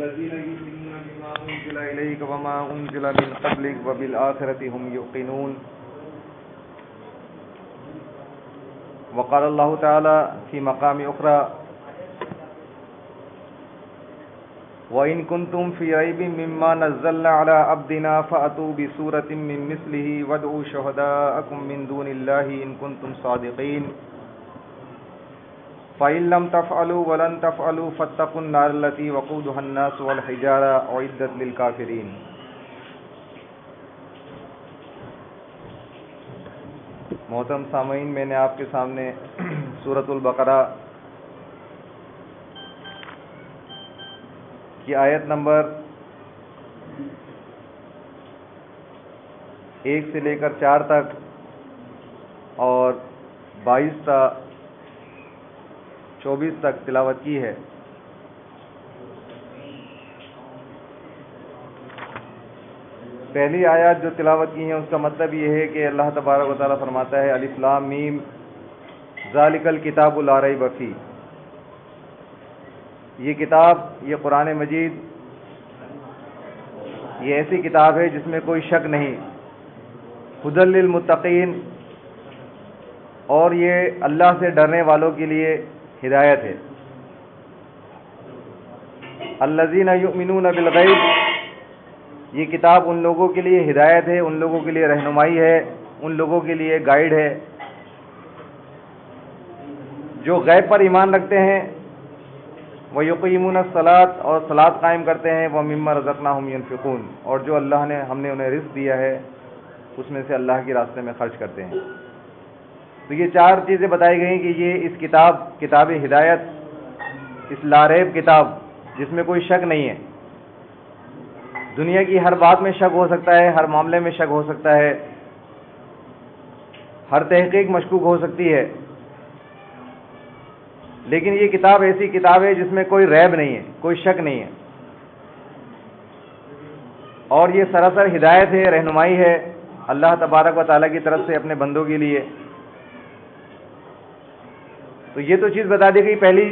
والذين يؤمنون بما أنزل إليك وما أنزل من قبلك وبالآخرة هم يوقنون. وقال الله تعالى في مقام أخرى: وَإِن كُنتُمْ فِي رَيْبٍ مِّمَّا نَزَّلْنَا عَلَىٰ عَبْدِنَا فَأْتُوا بِسُورَةٍ مِّن مِّثْلِهِ وَادْعُوا شُهَدَاءَكُم مِّن دُونِ اللَّهِ إِن كُنتُمْ صَادِقِينَ. فَإِن لَّمْ تَفْعَلُوا وَلَن تَفْعَلُوا فَاتَّقُوا النَّارَ الَّتِي وَقُودُهَا النَّاسُ وَالْحِجَارَةُ أُعِدَّتْ لِلْكَافِرِينَ. محترم سامعین، میں نے آپ کے سامنے سورۃ البقرہ کی آیت نمبر 1 سے لے کر 4 تک اور 22 تا 24 تک تلاوت کی ہے. پہلی آیات جو تلاوت کی ہیں اس کا مطلب یہ ہے کہ اللہ تبارک و تعالیٰ فرماتا ہے: الف لام میم ذالک الکتاب لا ریب فیہ. یہ کتاب، یہ قرآن مجید، یہ ایسی کتاب ہے جس میں کوئی شک نہیں. ھدی للمتقین، اور یہ اللہ سے ڈرنے والوں کے لیے ہدایت ہے. الذین یؤمنون بالغیب، یہ کتاب ان لوگوں کے لیے ہدایت ہے، ان لوگوں کے لیے رہنمائی ہے، ان لوگوں کے لیے گائیڈ ہے جو غیب پر ایمان رکھتے ہیں. وَيُقِيمُونَ الصَّلَاةَ، اور صلاۃ قائم کرتے ہیں. وَمِمَّا رَزَقْنَاهُمْ يُنْفِقُونَ، اور جو اللہ نے ہم نے انہیں رزق دیا ہے اس میں سے اللہ کے راستے میں خرچ کرتے ہیں. تو یہ 4 چیزیں بتائی گئیں کہ یہ اس کتاب ہدایت، اس لاریب کتاب جس میں کوئی شک نہیں ہے. دنیا کی ہر بات میں شک ہو سکتا ہے، ہر معاملے میں شک ہو سکتا ہے، ہر تحقیق مشکوک ہو سکتی ہے، لیکن یہ کتاب ایسی کتاب ہے جس میں کوئی ریب نہیں ہے، کوئی شک نہیں ہے، اور یہ سراسر ہدایت ہے، رہنمائی ہے اللہ تبارک و تعالیٰ کی طرف سے اپنے بندوں کے لیے. تو یہ تو چیز بتا دی گئی پہلی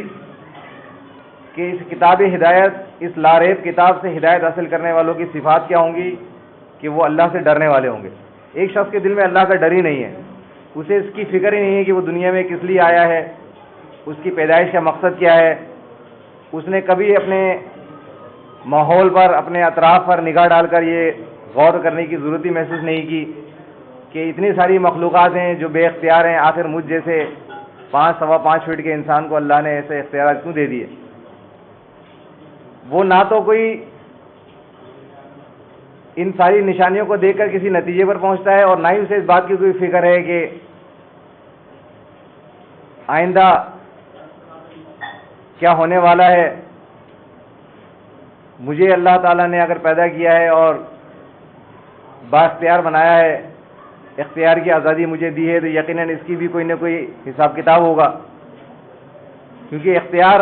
کہ اس کتاب ہدایت، اس لاریب کتاب سے ہدایت حاصل کرنے والوں کی صفات کیا ہوں گی کہ وہ اللہ سے ڈرنے والے ہوں گے. ایک شخص کے دل میں اللہ کا ڈر ہی نہیں ہے، اسے اس کی فکر ہی نہیں ہے کہ وہ دنیا میں کس لیے آیا ہے، اس کی پیدائش کا مقصد کیا ہے. اس نے کبھی اپنے ماحول پر، اپنے اطراف پر نگاہ ڈال کر یہ غور کرنے کی ضرورت ہی محسوس نہیں کی کہ اتنی ساری مخلوقات ہیں جو بے اختیار ہیں، آخر مجھ جیسے 5 سوا 5 فٹ کے انسان کو اللہ نے ایسے اختیارات کیوں دے دیے. وہ نہ تو کوئی ان ساری نشانیوں کو دیکھ کر کسی نتیجے پر پہنچتا ہے، اور نہ ہی اسے اس بات کی کوئی فکر ہے کہ آئندہ کیا ہونے والا ہے. مجھے اللہ تعالیٰ نے اگر پیدا کیا ہے اور با اختیار بنایا ہے، اختیار کی آزادی مجھے دی ہے، تو یقیناً اس کی بھی کوئی نہ کوئی حساب کتاب ہوگا، کیونکہ اختیار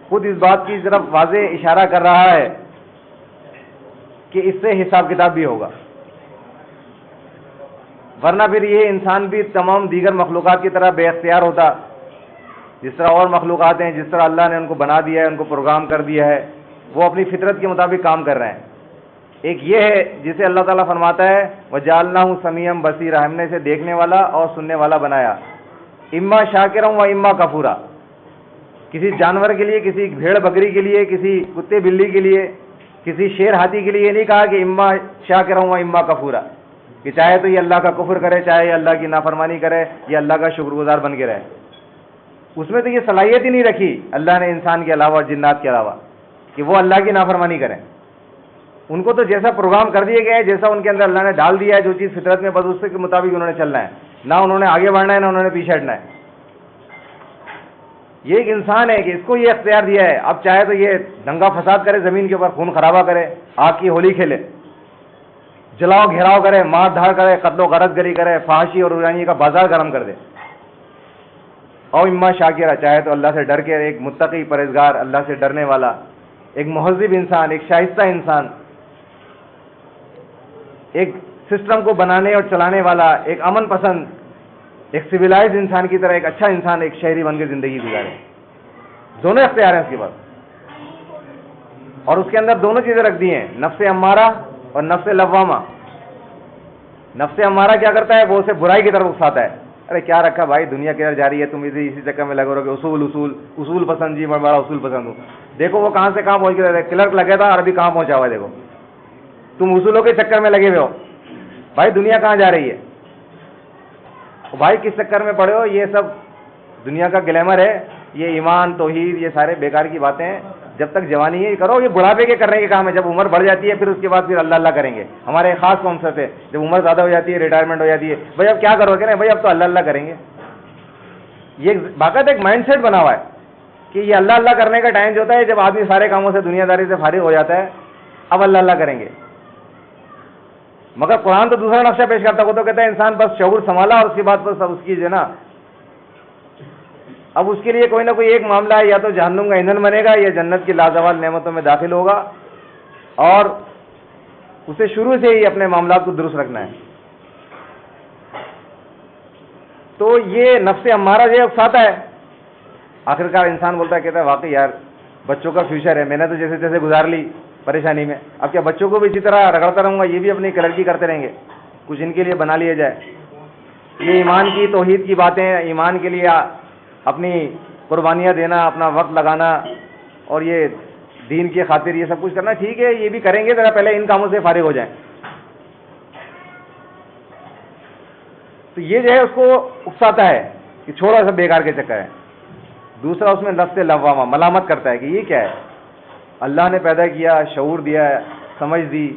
خود اس بات کی طرف واضح اشارہ کر رہا ہے کہ اس سے حساب کتاب بھی ہوگا. ورنہ پھر یہ انسان بھی تمام دیگر مخلوقات کی طرح بے اختیار ہوتا. جس طرح اور مخلوقات ہیں، جس طرح اللہ نے ان کو بنا دیا ہے، ان کو پروگرام کر دیا ہے، وہ اپنی فطرت کے مطابق کام کر رہے ہیں. ایک یہ ہے جسے اللہ تعالیٰ فرماتا ہے وَجَعَلْنَاهُ سَمِيعًا بَصِيرًا، ہم نے اسے دیکھنے والا اور سننے والا بنایا. اما شاکرا و اما کفورا، کسی جانور کے لیے، کسی بھیڑ بکری کے لیے، کسی کتے بلی کے لیے، کسی شیر ہاتھی کے لیے یہ نہیں کہا کہ اما شاکرا و اما کفورا، کہ چاہے تو یہ اللہ کا کفر کرے، چاہے یہ اللہ کی نافرمانی کرے، یہ اللہ کا شکر گزار بن کے رہے. اس میں تو یہ صلاحیت ہی نہیں رکھی اللہ نے انسان کے علاوہ، جنات کے علاوہ، کہ وہ اللہ کی نافرمانی کریں. ان کو تو جیسا پروگرام کر دیا گیا ہے، جیسا ان کے اندر اللہ نے ڈال دیا ہے جو چیز فطرت میں، بس اس کے مطابق انہوں نے چلنا ہے. نہ انہوں نے آگے بڑھنا ہے، نہ انہوں نے پیچھے ہٹنا ہے. یہ ایک انسان ہے کہ اس کو یہ اختیار دیا ہے، اب چاہے تو یہ دنگا فساد کرے، زمین کے اوپر خون خرابہ کرے، آگ کی ہولی کھیلے، جلاؤ گھیراؤ کرے، مار دھاڑ کرے، قتل و غارت گری کرے، فحاشی اور عریانی کا بازار گرم کر دے. اور اما شاکرہ، چاہے تو اللہ سے ڈر کے ایک متقی پرہیزگار، اللہ سے ڈرنے والا، ایک مہذب انسان، ایک شائستہ انسان، ایک سسٹم کو بنانے اور چلانے والا، ایک امن پسند، ایک سویلائز انسان کی طرح ایک اچھا انسان، ایک شہری بن کے زندگی گزارے. دونوں اختیار ہیں اس کے پاس. اور اس کے اندر دونوں چیزیں رکھ دی ہیں، نفس امارہ اور نفس لوامہ۔ نفس امارہ کیا کرتا ہے؟ وہ اسے برائی کی طرف اکساتا ہے، ارے کیا رکھا بھائی، دنیا کدھر جا رہی ہے، تم اسی چکر میں لگے رہو گے، اصول پسند، جی میں بڑا اصول پسند ہوں، دیکھو وہ کہاں سے کہاں پہنچ گئے، کلرک لگا تھا اور ابھی کہاں پہنچا ہوا ہے، دیکھو تم اصولوں کے چکر میں لگے ہوئے ہو، بھائی دنیا کہاں جا رہی ہے، بھائی کس چکر میں پڑے ہو، یہ سب دنیا کا گلیمر ہے، یہ ایمان توحید یہ سارے بیکار کی باتیں ہیں، جب تک جوانی ہے یہ کرو، یہ بڑھاپے کے کرنے کے کام ہے، جب عمر بڑھ جاتی ہے پھر اس کے بعد پھر اللہ اللہ کریں گے۔ ہمارے خاص کانسیپٹ ہے، جب عمر زیادہ ہو جاتی ہے، ریٹائرمنٹ ہو جاتی ہے، بھائی اب کیا کرو گے نا، بھائی اب تو اللہ اللہ کریں گے۔ یہ باقاعدہ ایک مائنڈ سیٹ بنا ہوا ہے کہ یہ اللہ اللہ کرنے کا ٹائم جو ہوتا ہے جب آدمی سارے کاموں سے دنیا داری سے فارغ ہو جاتا ہے، اب اللہ اللہ کریں گے۔ مگر قرآن تو دوسرا نقشہ پیش کرتا ہے، وہ تو کہتا ہے انسان بس شعور سنبھالا اور اس کے بعد بس اس کی جو ہے نا، اب اس کے لیے کوئی نہ کوئی ایک معاملہ ہے، یا تو جہنم کا ایندھن بنے گا یا جنت کی لازوال نعمتوں میں داخل ہوگا، اور اسے شروع سے ہی اپنے معاملات کو درست رکھنا ہے۔ تو یہ نفس امارہ جو اکساتا ہے، آخرکار انسان بولتا ہے، کہتا ہے واقعی یار بچوں کا فیوچر ہے، میں نے تو جیسے تیسے گزار لی پریشانی میں، اب کیا بچوں کو بھی اسی طرح رگڑتا رہوں گا، یہ بھی اپنی کلرکی کرتے رہیں گے، کچھ ان کے لیے بنا لیا جائے۔ یہ ایمان کی توحید کی باتیں، ایمان کے لیے اپنی قربانیاں دینا، اپنا وقت لگانا، اور یہ دین کی خاطر یہ سب کچھ کرنا ٹھیک ہے، یہ بھی کریں گے، ذرا پہلے ان کاموں سے فارغ ہو جائیں۔ تو یہ جو ہے اس کو اکساتا ہے کہ چھوڑا سب بیکار کے چکر ہے۔ دوسرا اس میں نفس لوامہ، ملامت کرتا ہے کہ یہ کیا ہے، اللہ نے پیدا کیا، شعور دیا، سمجھ دی،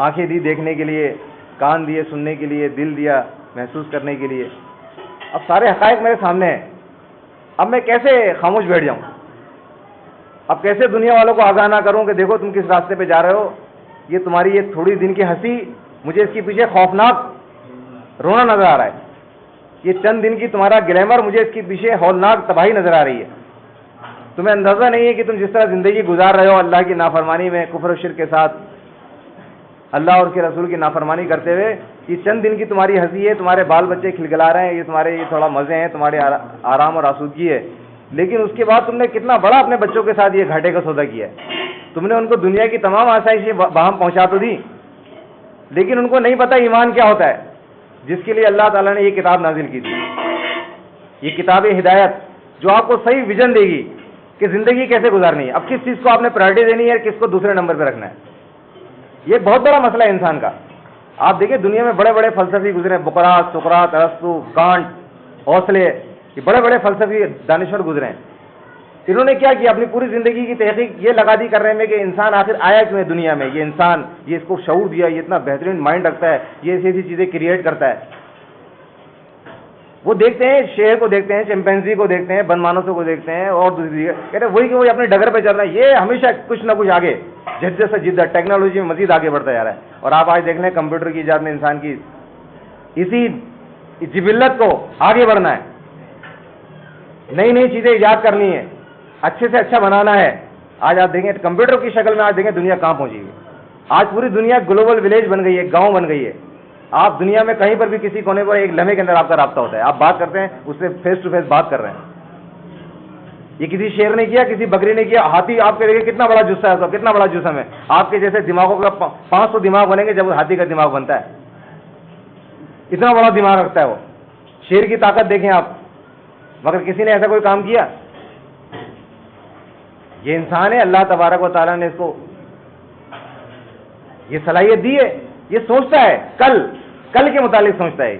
آنکھیں دی دیکھنے کے لیے، کان دیے سننے کے لیے، دل دیا محسوس کرنے کے لیے، اب سارے حقائق میرے سامنے ہیں، اب میں کیسے خاموش بیٹھ جاؤں، اب کیسے دنیا والوں کو آگاہ نہ کروں کہ دیکھو تم کس راستے پہ جا رہے ہو، یہ تمہاری یہ تھوڑی دن کی ہنسی، مجھے اس کے پیچھے خوفناک رونا نظر آ رہا ہے، یہ چند دن کی تمہارا گلیمر، مجھے اس کے پیچھے ہولناک تباہی نظر آ رہی ہے۔ تمہیں اندازہ نہیں ہے کہ تم جس طرح زندگی گزار رہے ہو اللہ کی نافرمانی میں، کفر و شرک کے ساتھ، اللہ اور اس کے رسول کی نافرمانی کرتے ہوئے، یہ چند دن کی تمہاری ہنسی ہے، تمہارے بال بچے کھلکھلا رہے ہیں، یہ تمہارے یہ تھوڑا مزے ہیں، تمہارے آرام اور آسودگی ہے، لیکن اس کے بعد تم نے کتنا بڑا اپنے بچوں کے ساتھ یہ گھاٹے کا سودا کیا ہے، تم نے ان کو دنیا کی تمام آسائشیں باہم پہنچا تو دی، لیکن ان کو نہیں پتا ایمان کیا ہوتا ہے، جس کے لیے اللہ تعالیٰ نے یہ کتاب نازل کی تھی، یہ کتاب ہدایت جو آپ کو صحیح ویژن دے گی کہ زندگی کیسے گزارنی ہے، اب کس چیز کو آپ نے پرائرٹی دینی ہے، کس کو دوسرے نمبر پہ رکھنا ہے، یہ بہت بڑا مسئلہ ہے انسان کا۔ آپ دیکھیں دنیا میں بڑے بڑے فلسفی گزرے، بقراط، سقراط، ارسطو، کانٹ، اوسلے، یہ بڑے بڑے فلسفی دانشور گزرے ہیں، انہوں نے کیا کیا، اپنی پوری زندگی کی تحقیق یہ لگا دی کر رہے ہیں کہ انسان آخر آیا کیوں ہے دنیا میں، یہ انسان، یہ اس کو شعور دیا، یہ اتنا بہترین مائنڈ رکھتا ہے، یہ ایسی ایسی چیزیں کریٹ کرتا ہے۔ وہ دیکھتے ہیں شیر کو، دیکھتے ہیں چمپینزی کو، دیکھتے ہیں بن مانوسوں کو، دیکھتے ہیں اور دوسری چیزیں، کہتے ہیں وہی کہ وہی اپنے ڈگر پہ چل رہا ہے، یہ ہمیشہ کچھ نہ کچھ آگے جد سے جدت ٹیکنالوجی میں مزید آگے بڑھتا جا رہا ہے۔ اور آپ آج دیکھ لیں کمپیوٹر کی ایجاد میں انسان کی اسی جبلت کو آگے بڑھنا ہے، نئی نئی چیزیں ایجاد کرنی ہے، اچھے سے اچھا بنانا ہے۔ آج آپ دیکھیں کمپیوٹر کی شکل میں، آج دیکھیں دنیا کہاں پہنچی ہے، آج پوری دنیا گلوبل ولیج بن گئی ہے، گاؤں بن گئی ہے۔ آپ دنیا میں کہیں پر بھی کسی کونے پر ایک لمحے کے اندر آپ کا رابطہ ہوتا ہے، آپ بات کرتے ہیں اس سے فیس ٹو فیس بات کر رہے ہیں۔ یہ کسی شیر نے کیا، کسی بکری نے کیا، ہاتھی آپ کے دیکھیں کتنا بڑا جسم ہے، اس کا کتنا بڑا جسم ہے، آپ کے جیسے دماغوں کا 500 دماغ بنیں گے جب ہاتھی کا دماغ بنتا ہے، اتنا بڑا دماغ رکھتا ہے وہ۔ شیر کی طاقت دیکھیں آپ، مگر کسی نے ایسا کوئی کام کیا؟ یہ انسان ہے، اللہ تبارک و تعالیٰ نے اس کو یہ صلاحیت دی ہے، یہ سوچتا ہے، کل کے متعلق سوچتا ہے۔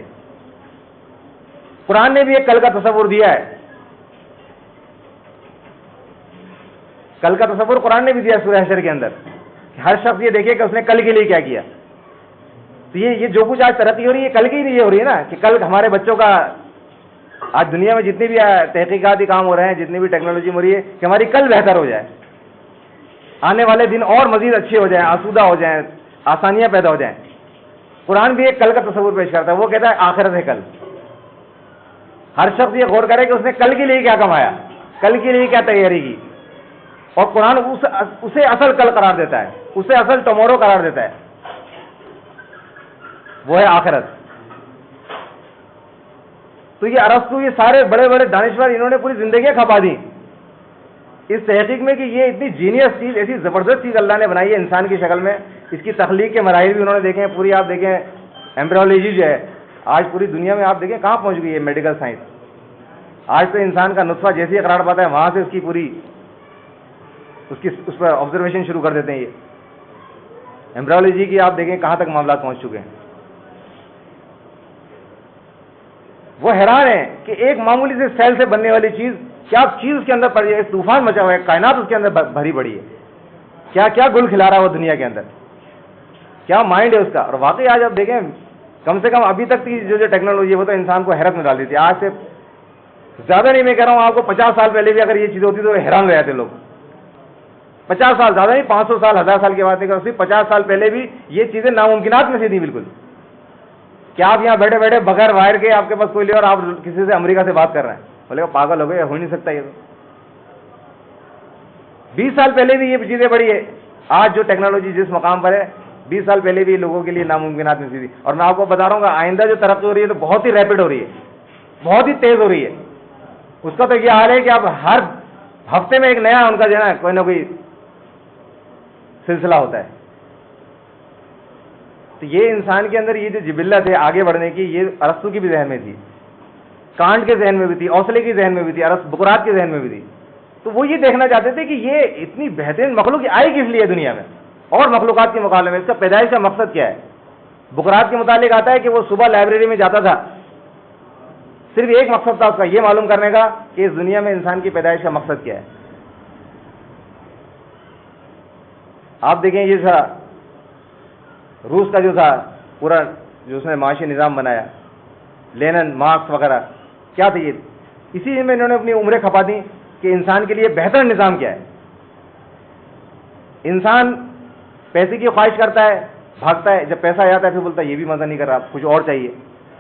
قرآن نے بھی ایک کل کا تصور دیا ہے، کل کا تصور قرآن نے بھی دیا سورہ حشر کے اندر، ہر شخص یہ دیکھے کہ اس نے کل کے لیے کیا کیا۔ تو یہ جو کچھ آج ترقی ہو رہی ہے کل کے لیے ہو رہی ہے نا، کہ کل ہمارے بچوں کا، آج دنیا میں جتنی بھی تحقیقاتی کام ہو رہے ہیں، جتنی بھی ٹیکنالوجی ہو رہی ہے، کہ ہماری کل بہتر ہو جائے، آنے والے دن اور مزید اچھے ہو جائیں، آسودہ ہو جائیں، آسانیاں پیدا ہو جائیں۔ قرآن بھی ایک کل کا تصور پیش کرتا ہے، وہ کہتا ہے آخرت ہے کل۔ ہر شخص یہ غور کرے کہ اس نے کل کے لیے کیا کمایا، کل کے لیے کیا تیاری کی، اور قرآن اسے اصل کل قرار دیتا ہے، اسے اصل ٹمورو قرار دیتا ہے، وہ ہے آخرت۔ تو یہ ارسطو، یہ سارے بڑے بڑے دانشور، انہوں نے پوری زندگیاں کھپا دی اس تحقیق میں کہ یہ اتنی جینیس چیز، ایسی زبردست چیز اللہ نے بنائی ہے انسان کی شکل میں، اس کی تخلیق کے مراحل بھی انہوں نے دیکھے ہیں پوری. آپ دیکھیں ایمبریولوجی جو ہے آج پوری دنیا میں آپ دیکھیں کہاں پہنچ گئی ہے میڈیکل سائنس. آج تو انسان کا نطفہ جیسی قرار پاتا ہے وہاں سے اس کی پوری اس پر آبزرویشن شروع کر دیتے ہیں. یہ ایمبریولوجی کی آپ دیکھیں کہاں تک معاملات پہنچ چکے ہیں. وہ حیران ہیں کہ ایک معمولی سے سیل سے بننے والی چیز، کیا چیز اس کے اندر پڑی ہے، طوفان مچا ہوا ہے، کائنات اس کے اندر بھری پڑی ہے، کیا کیا گل کھلا رہا ہے وہ دنیا کے اندر، کیا مائنڈ ہے اس کا. اور واقعی آج آپ دیکھیں کم سے کم ابھی تک کی جو ٹیکنالوجی ہے وہ تو انسان کو حیرت میں ڈال دیتی ہے. آج سے زیادہ نہیں میں کہہ رہا ہوں آپ کو، 50 سال پہلے بھی اگر یہ چیز ہوتی تو حیران ہو جاتے لوگ. 50 سال زیادہ نہیں، 500 سال 1000 سال کی بات نہیں کر، صرف 50 سال پہلے بھی یہ چیزیں ناممکنات میں سے تھیں بالکل. کیا آپ یہاں بیٹھے بیٹھے بغیر وائر کے آپ کے پاس کوئی لے اور آپ کسی سے امریکہ سے بات کر رہے ہیں، بولے گا پاگل ہو گئے، ہو نہیں سکتا یہ تو. 20 سال پہلے بھی یہ چیزیں بڑی ہے. آج جو ٹیکنالوجی جس مقام پر ہے 20 سال پہلے بھی لوگوں کے لیے ناممکنات میں سے تھی. اور میں آپ کو بتا رہا ہوں کہ آئندہ جو ترقی ہو رہی ہے تو بہت ہی ریپڈ ہو رہی ہے، بہت ہی تیز ہو رہی ہے. اس کا تو یہ حال ہے کہ اب ہر ہفتے میں ایک نیا ان کا جو ہے نا کوئی نہ کوئی سلسلہ ہوتا ہے. تو یہ انسان کے اندر یہ جو جبلت ہے آگے بڑھنے کی، یہ ارسطو کی بھی ذہن میں تھی، کانٹ کے ذہن میں بھی تھی، اوسلے کی ذہن میں بھی تھی، بقراط کے ذہن میں بھی تھی. تو وہ یہ دیکھنا چاہتے تھے کہ یہ اتنی بہترین مخلوق آئی کس لیے دنیا میں اور مخلوقات کے مقابلے میں، اس کا پیدائش کا مقصد کیا ہے. بقراط کے متعلق آتا ہے کہ وہ صبح لائبریری میں جاتا تھا، صرف ایک مقصد تھا اس کا، یہ معلوم کرنے کا کہ اس دنیا میں انسان کی پیدائش کا مقصد کیا ہے. آپ دیکھیں یہ تھا روس کا جو تھا پورا جو اس نے معاشی نظام بنایا، لینن، مارکس وغیرہ، کیا تھا یہ، اسی میں انہوں نے اپنی عمریں کھپا دی کہ انسان کے لیے بہتر نظام کیا ہے. انسان پیسے کی خواہش کرتا ہے، بھاگتا ہے، جب پیسہ آ جاتا ہے پھر بولتا ہے یہ بھی مزہ نہیں کر رہا، کچھ اور چاہیے.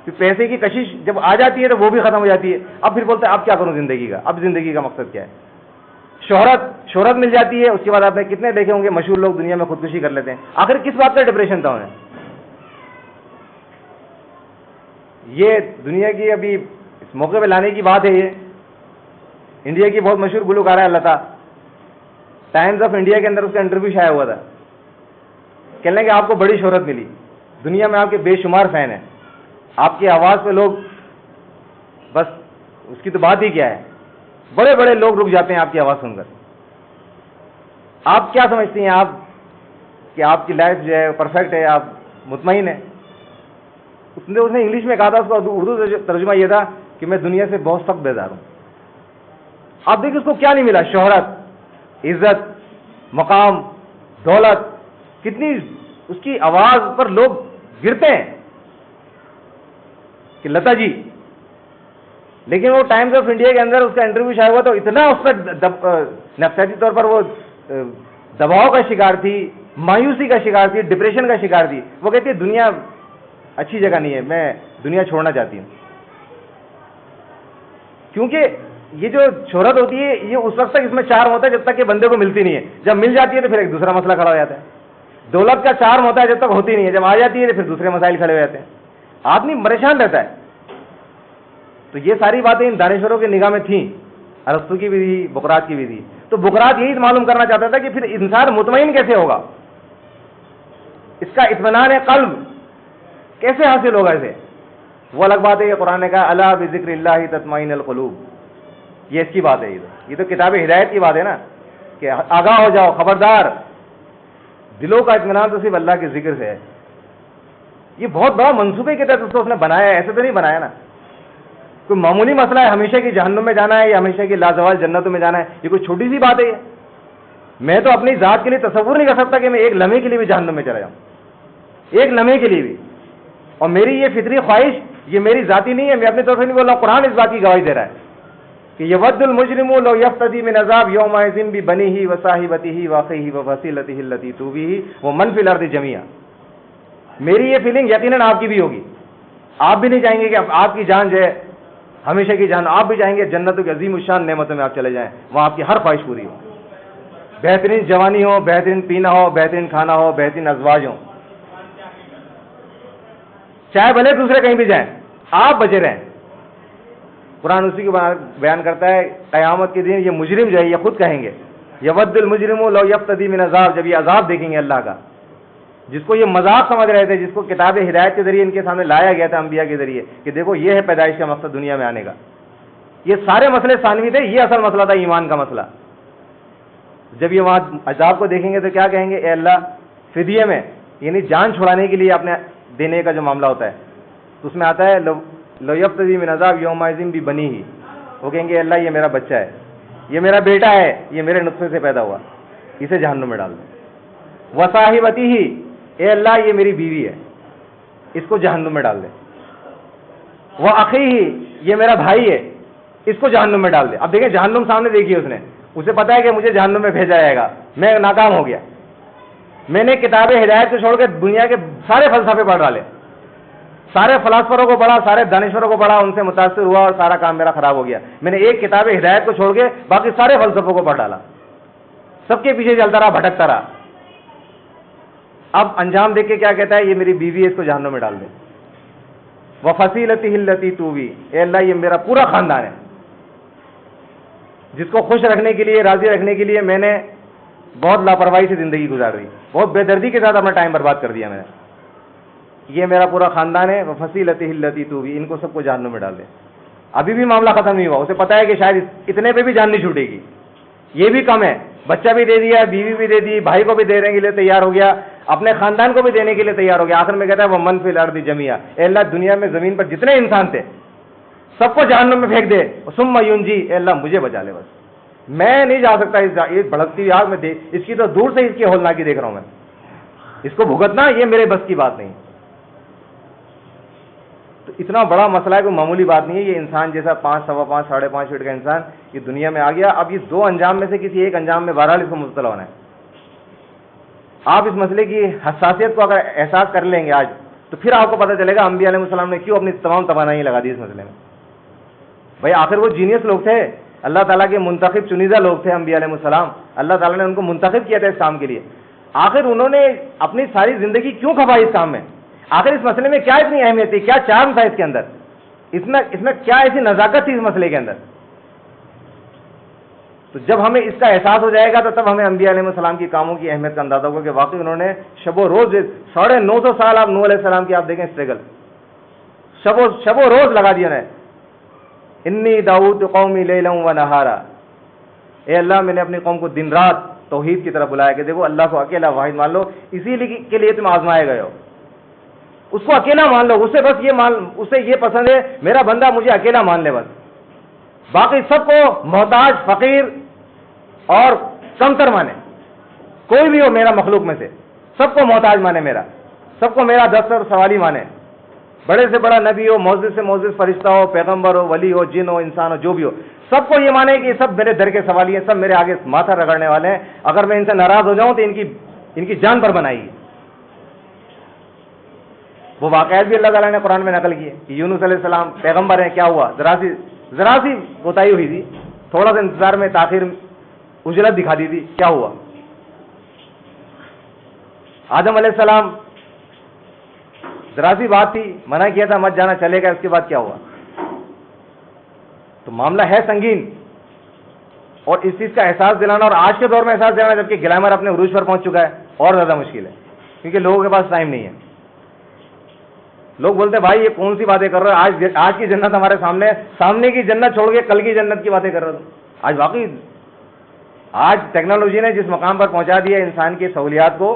پھر پیسے کی کشش جب آ جاتی ہے تو وہ بھی ختم ہو جاتی ہے، اب پھر بولتا ہے اب کیا کروں زندگی کا، اب زندگی کا مقصد کیا ہے. شہرت مل جاتی ہے، اس کے بعد آپ نے کتنے دیکھے ہوں گے مشہور لوگ دنیا میں خودکشی کر لیتے ہیں. آخر کس بات کا ڈپریشن تھا انہیں؟ یہ دنیا کی ابھی اس موقع پہ لانے کی بات ہے. یہ انڈیا کی بہت مشہور گلوکارہ ہے لتا، ٹائمز آف انڈیا کے اندر اس کا انٹرویو شائع ہوا تھا. کہنے کہ آپ کو بڑی شہرت ملی، دنیا میں آپ کے بے شمار فین ہیں، آپ کی آواز پہ لوگ بس اس کی تو بات ہی کیا ہے، بڑے بڑے لوگ رک جاتے ہیں آپ کی آواز سن کر. آپ کیا سمجھتی ہیں آپ کہ آپ کی لائف جو ہے پرفیکٹ ہے، آپ مطمئن ہیں؟ اس نے انگلش میں کہا تھا، اس کا اردو ترجمہ یہ تھا کہ میں دنیا سے بہت سخت بیزار ہوں. آپ دیکھیں اس کو کیا نہیں ملا، شہرت، عزت، مقام، دولت، کتنی اس کی آواز پر لوگ گرتے ہیں کہ لتا جی. لیکن وہ ٹائمز آف انڈیا کے اندر اس کا انٹرویو شائع ہوا تو اتنا اس پر نفسیاتی طور پر وہ دباؤ کا شکار تھی، مایوسی کا شکار تھی، ڈپریشن کا شکار تھی. وہ کہتی ہے دنیا اچھی جگہ نہیں ہے، میں دنیا چھوڑنا چاہتی ہوں. کیونکہ یہ جو شہرت ہوتی ہے یہ اس وقت تک اس میں چارم ہوتا ہے جب تک کہ بندے کو ملتی نہیں ہے. جب مل جاتی ہے تو پھر ایک دوسرا مسئلہ کھڑا ہو جاتا ہے. دولت کا چارم ہوتا ہے جب تک ہوتی نہیں ہے، جب آ جاتی ہے تو پھر دوسرے مسائل کھڑے ہو جاتے ہیں، آدمی پریشان رہتا ہے. تو یہ ساری باتیں ان دانشوروں کی نگاہ میں تھیں، ارسطو کی بھی تھی، بقراط کی بھی تھی. تو بقراط یہی معلوم کرنا چاہتا تھا کہ پھر انسان مطمئن کیسے ہوگا، اس کا اطمینان قلب کیسے حاصل ہوگا اسے. وہ الگ بات ہے، یہ قرآن نے کہا الا بذکر اللہ تطمئن القلوب، یہ اس کی بات ہے. یہ تو کتاب ہدایت کی بات ہے نا کہ آگاہ ہو جاؤ، خبردار، دلوں کا اطمینان تو صرف اللہ کے ذکر سے ہے. یہ بہت بڑا منصوبے کے تحت اس نے بنایا ہے، ایسے تو نہیں بنایا نا کوئی معمولی مسئلہ ہے ہمیشہ کی جہنم میں جانا ہے یا ہمیشہ کی لازوال جنتوں میں جانا ہے. یہ کوئی چھوٹی سی بات ہے. میں تو اپنی ذات کے لیے تصور نہیں کر سکتا کہ میں ایک لمحے کے لیے بھی جہنم میں چلا جاؤں، ایک لمحے کے لیے بھی. اور میری یہ فطری خواہش یہ میری ذاتی نہیں ہے، میں اپنے طور سے نہیں بول رہا، قرآن اس بات کی گواہی دے رہا ہے کہ یود المجرم لو یفتدی من عذاب یومئذ ببنیہ وصاحبتہ واخیہ وفصیلتہ التی تؤویہ ومن فی الارض جمیعا. میری یہ فیلنگ یقیناً آپ کی بھی ہوگی. آپ بھی نہیں چاہیں گے کہ آپ کی جان جو ہے ہمیشہ کی جان، آپ بھی چاہیں گے جنتوں کی عظیم الشان نعمتوں میں آپ چلے جائیں، وہاں آپ کی ہر خواہش پوری ہو، بہترین جوانی ہو، بہترین پینا ہو، بہترین کھانا ہو، بہترین ازواج ہوں، چاہے بھلے دوسرے کہیں بھی جائیں، آپ بچے رہیں. قرآن اسی کو بیان کرتا ہے. قیامت کے دن یہ مجرم جو ہے یہ خود کہیں گے یود المجرم لو یفتدی من عذاب, جب یہ عذاب دیکھیں گے اللہ کا, جس کو یہ مذاق سمجھ رہے تھے, جس کو کتاب ہدایت کے ذریعے ان کے سامنے لایا گیا تھا انبیاء کے ذریعے کہ دیکھو یہ ہے پیدائش کا مقصد دنیا میں آنے کا. یہ سارے مسئلے ثانوی تھے, یہ اصل مسئلہ تھا ایمان کا مسئلہ. جب یہ وہاں عذاب کو دیکھیں گے تو کیا کہیں گے, اے اللہ فدیے میں, یعنی جان چھڑانے کے لیے اپنے دینے کا جو معاملہ ہوتا ہے تو اس میں آتا ہے لو یفتدی من عذاب یومئذ ببنیہ, وہ کہیں گے اے اللہ یہ میرا بچہ ہے, یہ میرا بیٹا ہے, یہ میرے نطفے سے پیدا ہوا, اسے جہنم میں ڈال دیں. وصاحبتہ, اے اللہ یہ میری بیوی ہے, اس کو جہنم میں ڈال دے. وأخیہ, یہ میرا بھائی ہے, اس کو جہنم میں ڈال دے. اب دیکھیں جہنم سامنے دیکھی اس نے, اسے پتا ہے کہ مجھے جہنم میں بھیجا جائے گا, میں ناکام ہو گیا, میں نے کتاب ہدایت کو چھوڑ کے دنیا کے سارے فلسفے پڑھ ڈالے, سارے فلاسفروں کو پڑھا, سارے دانشوروں کو پڑھا, ان سے متاثر ہوا اور سارا کام میرا خراب ہو گیا. میں نے ایک کتاب ہدایت کو چھوڑ کے باقی سارے فلسفوں کو پڑھ ڈالا, سب کے پیچھے چلتا رہا, بھٹکتا رہا. اب انجام دیکھ کے کیا کہتا ہے, یہ میری بیوی ہے, اس کو جہنم میں ڈال دے. وفصیلتہ التی تؤوی, اے اللہ یہ میرا پورا خاندان ہے, جس کو خوش رکھنے کے لیے, راضی رکھنے کے لیے میں نے بہت لاپرواہی سے زندگی گزار دی, بہت بے دردی کے ساتھ اپنا ٹائم برباد کر دیا میں نے. یہ میرا پورا خاندان ہے. وفصیلتہ التی تؤوی, ان کو سب کو جہنم میں ڈال دے. ابھی بھی معاملہ ختم نہیں ہوا, اسے پتا ہے کہ شاید اتنے پہ بھی جان نہیں چھوٹے گی, یہ بھی کم ہے. بچہ بھی دے دیا, بیوی بھی دے دی, بھائی کو بھی دینے کے لیے تیار ہو گیا, اپنے خاندان کو بھی دینے کے لیے تیار ہو گیا. آخر میں کہتا ہے وہ من فی الارض جميعا, اے اللہ دنیا میں زمین پر جتنے انسان تھے سب کو جہنم میں پھینک دے. ثم ینجی, اے اللہ مجھے بچا لے, بس میں نہیں جا سکتا اس بھڑکتی ہوئی آگ میں. اس کی تو دور سے اس کی ہولناکی دیکھ رہا ہوں میں, اس کو بھگتنا یہ میرے بس کی بات نہیں. تو اتنا بڑا مسئلہ ہے, کوئی معمولی بات نہیں ہے. یہ انسان جیسا 5, سوا 5, 5.5 فٹ کا انسان یہ دنیا میں آ گیا. اب یہ 2 انجام میں سے کسی ایک انجام میں بہرحال اس کو مبتلا ہونا ہے. آپ اس مسئلے کی حساسیت کو اگر احساس کر لیں گے آج, تو پھر آپ کو پتہ چلے گا انبیاء علیہ السلام نے کیوں اپنی تمام توانائی لگا دی اس مسئلے میں. بھائی آخر وہ جینیس لوگ تھے, اللہ تعالیٰ کے منتخب چنیدہ لوگ تھے انبیاء علیہ السلام. اللہ تعالیٰ نے ان کو منتخب کیا تھا اس کام کے لیے. آخر انہوں نے اپنی ساری زندگی کیوں کھپائی اس کام میں؟ آخر اس مسئلے میں کیا اتنی اہمیت تھی, کیا چارم تھا اس کے اندر, اس میں کیا ایسی نزاکت تھی اس مسئلے کے اندر؟ تو جب ہمیں اس کا احساس ہو جائے گا تو تب ہمیں انبیاء علیہ السلام کی کاموں کی اہمیت کا اندازہ ہوگا کہ واقعی انہوں نے شب و روز 950 سال, آپ نوح علیہ السلام کی آپ دیکھیں اسٹرگل, شب و روز لگا دیا. انی دعوت قومی لیلا و نہارا, اے اللہ میں نے اپنی قوم کو دن رات توحید کی طرف بلایا کہ دیکھو اللہ کو اکیلا واحد مان لو, اسی کے لیے تم آزمائے گئے ہو, اس کو اکیلا مان لو, اسے بس اسے یہ پسند ہے میرا بندہ مجھے اکیلا مان لے, بس باقی سب کو محتاج, فقیر اور کمتر مانے. کوئی بھی ہو میرا مخلوق میں سے سب کو محتاج مانے, میرا سب کو میرا دستر سوالی مانے. بڑے سے بڑا نبی ہو, معزز سے معزز فرشتہ ہو, پیغمبر ہو, ولی ہو, جن ہو, انسان ہو, جو بھی ہو, سب کو یہ مانے کہ سب میرے در کے سوالی ہیں, سب میرے آگے ماتھا رگڑنے والے ہیں. اگر میں ان سے ناراض ہو جاؤں تو ان کی جان پر بنائی گی. وہ واقعات بھی اللہ تعالیٰ نے قرآن میں نقل کیے کہ یونس علیہ السلام پیغمبر ہیں, کیا ہوا, ذرا سی کوتاہی ہوئی تھی, تھوڑا سا انتظار میں تاخیر اجلت دکھا دی تھی, کیا ہوا. آدم علیہ السلام ذرا سی بات تھی, منع کیا تھا مت جانا, چلے گا, اس کے بعد کیا ہوا. تو معاملہ ہے سنگین, اور اس چیز کا احساس دلانا, اور آج کے دور میں احساس دلانا جبکہ گلیمر اپنے عروج پر پہنچ چکا ہے, اور زیادہ مشکل ہے کیونکہ لوگوں کے پاس ٹائم نہیں ہے. لوگ بولتے ہیں بھائی یہ کون سی باتیں کر رہے ہو, آج کی جنت ہمارے سامنے کی جنت چھوڑ کے کل کی جنت کی باتیں کر رہے ہو. آج واقعی آج ٹیکنالوجی نے جس مقام پر پہنچا دیا انسان کی سہولیات کو,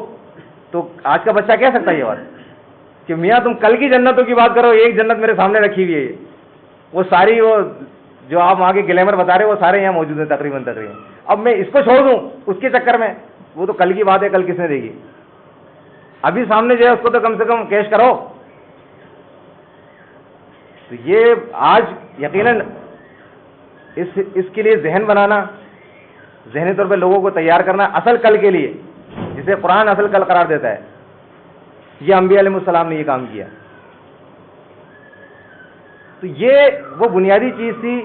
تو آج کا بچہ کہہ سکتا ہے یہ بات کہ میاں تم کل کی جنتوں کی بات کرو, ایک جنت میرے سامنے رکھی ہوئی ہے, وہ ساری وہ جو آپ وہاں کے گلیمر بتا رہے وہ سارے یہاں موجود ہیں تقریباً. اب میں اس کو چھوڑ دوں اس کے چکر میں, وہ تو کل کی بات ہے, کل کس نے دے گی. ابھی سامنے جو ہے اس کو تو کم سے کم کیش کرو. تو یہ آج یقیناً اس کے لیے ذہن بنانا, ذہنی طور پہ لوگوں کو تیار کرنا اصل کل کے لیے, جسے قرآن اصل کل قرار دیتا ہے, یہ انبیاء علیہ السلام نے یہ کام کیا. تو یہ وہ بنیادی چیز تھی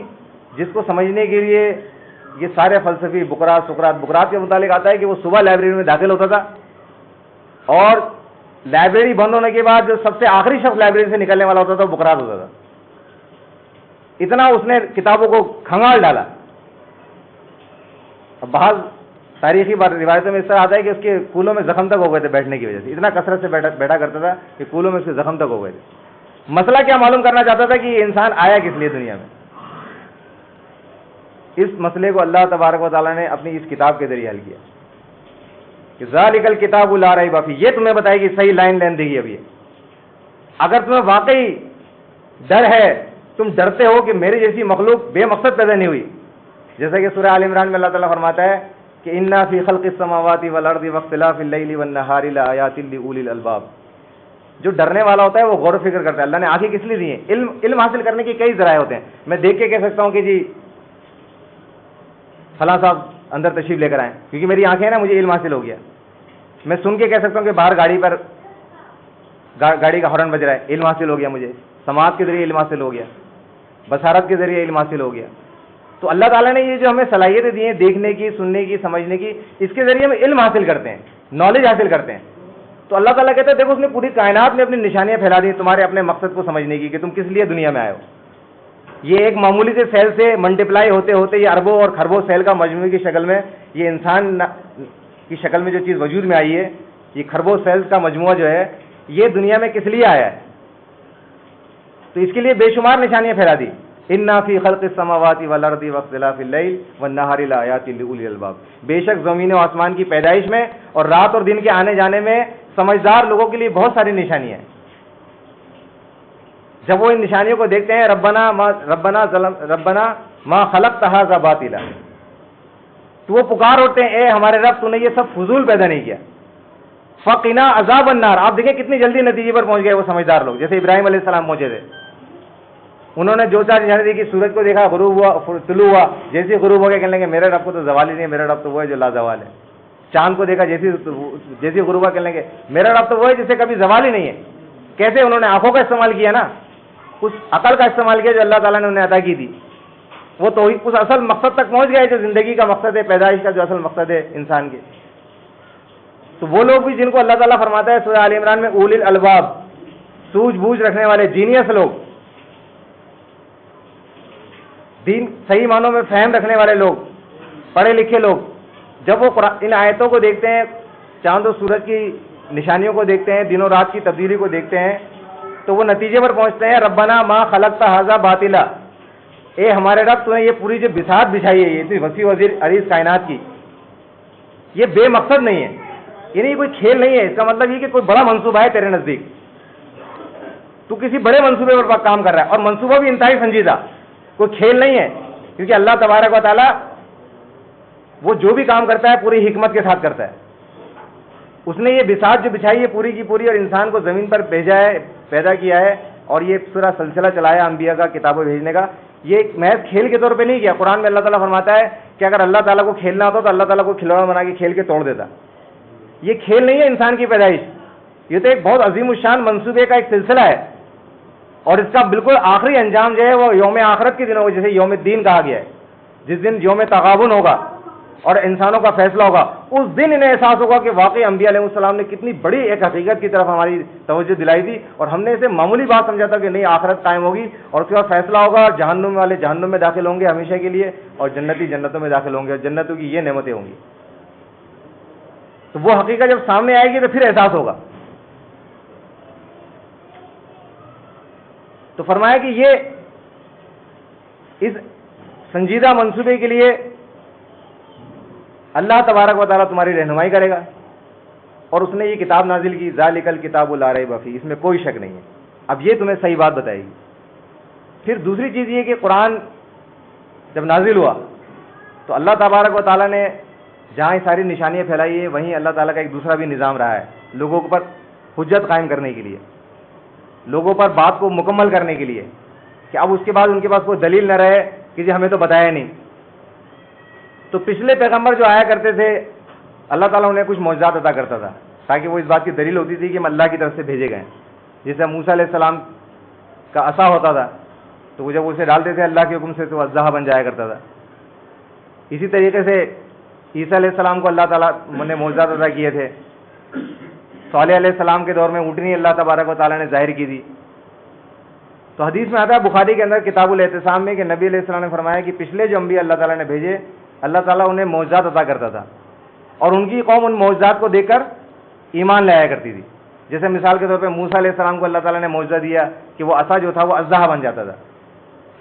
جس کو سمجھنے کے لیے یہ سارے فلسفی بکرات کے متعلق آتا ہے کہ وہ صبح لائبریری میں داخل ہوتا تھا, اور لائبریری بند ہونے کے بعد جو سب سے آخری شخص لائبریری سے نکلنے والا ہوتا تھا وہ بکرات ہوتا تھا. اتنا اس نے کتابوں کو کھنگال ڈالا. اب بعض تاریخی روایتوں میں اس طرح آتا ہے کہ اس کے کولوں میں زخم تک ہو گئے تھے بیٹھنے کی وجہ سے, اتنا کثرت سے بیٹھا کرتا تھا کہ کولوں میں اس کے زخم تک ہو گئے تھے. مسئلہ کیا معلوم کرنا چاہتا تھا کہ یہ انسان آیا کس لیے دنیا میں. اس مسئلے کو اللہ تبارک و تعالیٰ نے اپنی اس کتاب کے ذریعے حل کیا کہ ذالک الکتاب لا ریب فیہ, یہ تمہیں بتائے گی صحیح لائن دے گی. اب یہ اگر تمہیں واقعی ڈر ہے, تم ڈرتے ہو کہ میری جیسی مخلوق بے مقصد پیدا نہیں ہوئی, جیسا کہ سورہ آل عمران میں اللہ تعالیٰ فرماتا ہے کہ انا فی خلق السماوات والارض واختلاف اللیل والنہار لآیات لأولی الالباب. جو ڈرنے والا ہوتا ہے وہ غور و فکر کرتا ہے. اللہ نے آنکھیں کس لیے دی ہیں؟ علم حاصل کرنے کے کئی ذرائع ہوتے ہیں. میں دیکھ کے کہہ سکتا ہوں کہ جی فلاں صاحب اندر تشریف لے کر آئیں, کیونکہ میری آنکھیں ہیں نا, مجھے علم حاصل ہو گیا. میں سن کے کہہ سکتا ہوں کہ باہر گاڑی کا ہارن بج رہا ہے, علم حاصل ہو گیا مجھے. سماعت کے ذریعے علم حاصل ہو گیا, بصارت کے ذریعے علم حاصل ہو گیا. تو اللہ تعالیٰ نے یہ جو ہمیں صلاحیتیں دی ہیں دیکھنے کی, سننے کی, سمجھنے کی, اس کے ذریعے ہم علم حاصل کرتے ہیں, نالج حاصل کرتے ہیں. تو اللہ تعالیٰ کہتا ہے دیکھو اس نے پوری کائنات میں اپنی نشانیاں پھیلا دی تمہارے اپنے مقصد کو سمجھنے کی کہ تم کس لیے دنیا میں آئے ہو. یہ ایک معمولی سے سیل سے ملٹیپلائی ہوتے ہوتے یہ اربوں اور خربوں سیل کا مجموعے کی شکل میں, یہ انسان کی شکل میں جو چیز وجود میں آئی ہے, یہ خربوں سیلز کا مجموعہ جو ہے یہ دنیا میں کس لیے آیا ہے. تو اس کے لیے بے شمار نشانیاں پھیلا دی. انا فی خلق السماوات والارض واختلاف اللیل والنہار لآیات لأولی الالباب. بے شک زمین و آسمان کی پیدائش میں اور رات اور دن کے آنے جانے میں سمجھدار لوگوں کے لیے بہت ساری نشانیاں ہیں. جب وہ ان نشانیوں کو دیکھتے ہیں ربنا ما خلقت ھذا باطلا, تو وہ پکار اٹھتے ہیں اے ہمارے رب تو نے یہ سب فضول پیدا نہیں کیا. فقنا عذاب النار. آپ دیکھیں کتنی جلدی نتیجے پر پہنچ گئے وہ سمجھدار لوگ, جیسے ابراہیم علیہ السلام پہنچے تھے. انہوں نے جو چار نشانی دی کہ سورج کو دیکھا غروب ہوا طلوع ہوا, جیسے غروب ہو گیا کہنے لگے میرے رب کو تو زوال ہی نہیں ہے, میرا رب تو وہ ہے جو لا زوال ہے. چاند کو دیکھا جیسے غروب ہوا کہنے لگے میرا رب تو وہ ہے جسے کبھی زوال ہی نہیں ہے. کیسے انہوں نے آنکھوں کا استعمال کیا نا, اس عقل کا استعمال کیا جو اللہ تعالیٰ نے انہیں عطا کی تھی. وہ تو اس اصل مقصد تک پہنچ گئے جو زندگی کا مقصد ہے, پیدائش کا جو اصل مقصد ہے انسان کے. تو وہ لوگ بھی جن کو اللہ تعالیٰ فرماتا ہے سورہ آل عمران میں اولی الالباب, سوجھ بوجھ رکھنے والے, جینیس لوگ, دین صحیح معنوں میں فہم رکھنے والے لوگ, پڑھے لکھے لوگ, جب وہ ان آیتوں کو دیکھتے ہیں, چاند و سورج کی نشانیوں کو دیکھتے ہیں, دن و رات کی تبدیلی کو دیکھتے ہیں, تو وہ نتیجے پر پہنچتے ہیں ربنا ما خلقت ھذا باطلا, اے ہمارے رب تو نے یہ پوری جو بساط بچھائی ہے, یہ اتنی وسیع عریض کائنات کی, یہ بے مقصد نہیں ہے, یعنی یہ کوئی کھیل نہیں ہے. اس کا مطلب یہ کہ کوئی بڑا منصوبہ ہے تیرے نزدیک, تو کسی بڑے منصوبے پر کام کر رہا ہے, اور منصوبہ بھی انتہائی سنجیدہ, کوئی کھیل نہیں ہے. کیونکہ اللہ تبارک و تعالیٰ وہ جو بھی کام کرتا ہے پوری حکمت کے ساتھ کرتا ہے. اس نے یہ بساط جو بچھائی ہے پوری کی پوری, اور انسان کو زمین پر بھیجا ہے, پیدا کیا ہے, اور یہ پورا سلسلہ چلایا انبیاء کا کتابیں بھیجنے کا, یہ محض کھیل کے طور پہ نہیں کیا. قرآن میں اللہ تعالیٰ فرماتا ہے کہ اگر اللہ تعالیٰ کو کھیلنا ہوتا تو اللہ تعالیٰ کو کھلونا بنا کے کھیل کے توڑ دیتا. یہ کھیل نہیں ہے انسان کی پیدائش, یہ تو ایک بہت عظیم الشان منصوبے کا ایک سلسلہ ہے, اور اس کا بالکل آخری انجام جو ہے وہ یوم آخرت کے دن ہوگا, جسے یوم الدین کہا گیا ہے. جس دن یوم تغابن ہوگا اور انسانوں کا فیصلہ ہوگا, اس دن انہیں احساس ہوگا کہ واقعی انبیاء علیہ السلام نے کتنی بڑی ایک حقیقت کی طرف ہماری توجہ دلائی تھی, اور ہم نے اسے معمولی بات سمجھا تھا کہ نہیں, آخرت قائم ہوگی اور اس کے بعد فیصلہ ہوگا, جہنم والے جہنم میں داخل ہوں گے ہمیشہ کے لیے, اور جنتی جنتوں میں داخل ہوں گے, اور جنتوں کی یہ نعمتیں ہوں گی. تو وہ حقیقت جب سامنے آئے گی تو پھر احساس ہوگا. تو فرمایا کہ یہ اس سنجیدہ منصوبے کے لیے اللہ تبارک و تعالیٰ تمہاری رہنمائی کرے گا, اور اس نے یہ کتاب نازل کی, ذالک الکتاب لا ریب فیہ, اس میں کوئی شک نہیں ہے. اب یہ تمہیں صحیح بات بتائے گی. پھر دوسری چیز یہ کہ قرآن جب نازل ہوا تو اللہ تبارک و تعالیٰ نے جہاں ساری نشانیاں پھیلائی ہے, وہیں اللہ تعالیٰ کا ایک دوسرا بھی نظام رہا ہے لوگوں پر حجت قائم کرنے کے لیے, لوگوں پر بات کو مکمل کرنے کے لیے, کہ اب اس کے بعد ان کے پاس کوئی دلیل نہ رہے کہ جی ہمیں تو بتایا نہیں. تو پچھلے پیغمبر جو آیا کرتے تھے اللہ تعالیٰ انہیں کچھ معجزات عطا کرتا تھا تاکہ وہ اس بات کی دلیل ہوتی تھی کہ ہم اللہ کی طرف سے بھیجے گئے. جیسے موسیٰ علیہ السلام کا عصا ہوتا تھا, تو وہ جب اسے ڈالتے تھے اللہ کے حکم سے تو اژدہا بن جایا کرتا تھا. اسی طریقے سے عیسیٰ علیہ السلام کو اللہ تعالیٰ نے معجزات عطا کیے تھے. صالح علیہ السلام کے دور میں اونٹنی اللہ تبارک و تعالیٰ نے ظاہر کی تھی. تو حدیث میں آتا ہے بخاری کے اندر کتاب الاعتصام میں کہ نبی علیہ السلام نے فرمایا کہ پچھلے جو انبیاء اللہ تعالیٰ نے بھیجے اللہ تعالیٰ انہیں معجزات عطا کرتا تھا اور ان کی قوم ان معجزات کو دیکھ کر ایمان لایا کرتی تھی. جیسے مثال کے طور پہ موسیٰ علیہ السلام کو اللہ تعالیٰ نے معجزہ دیا کہ وہ عصا جو تھا وہ اژدہا بن جاتا تھا.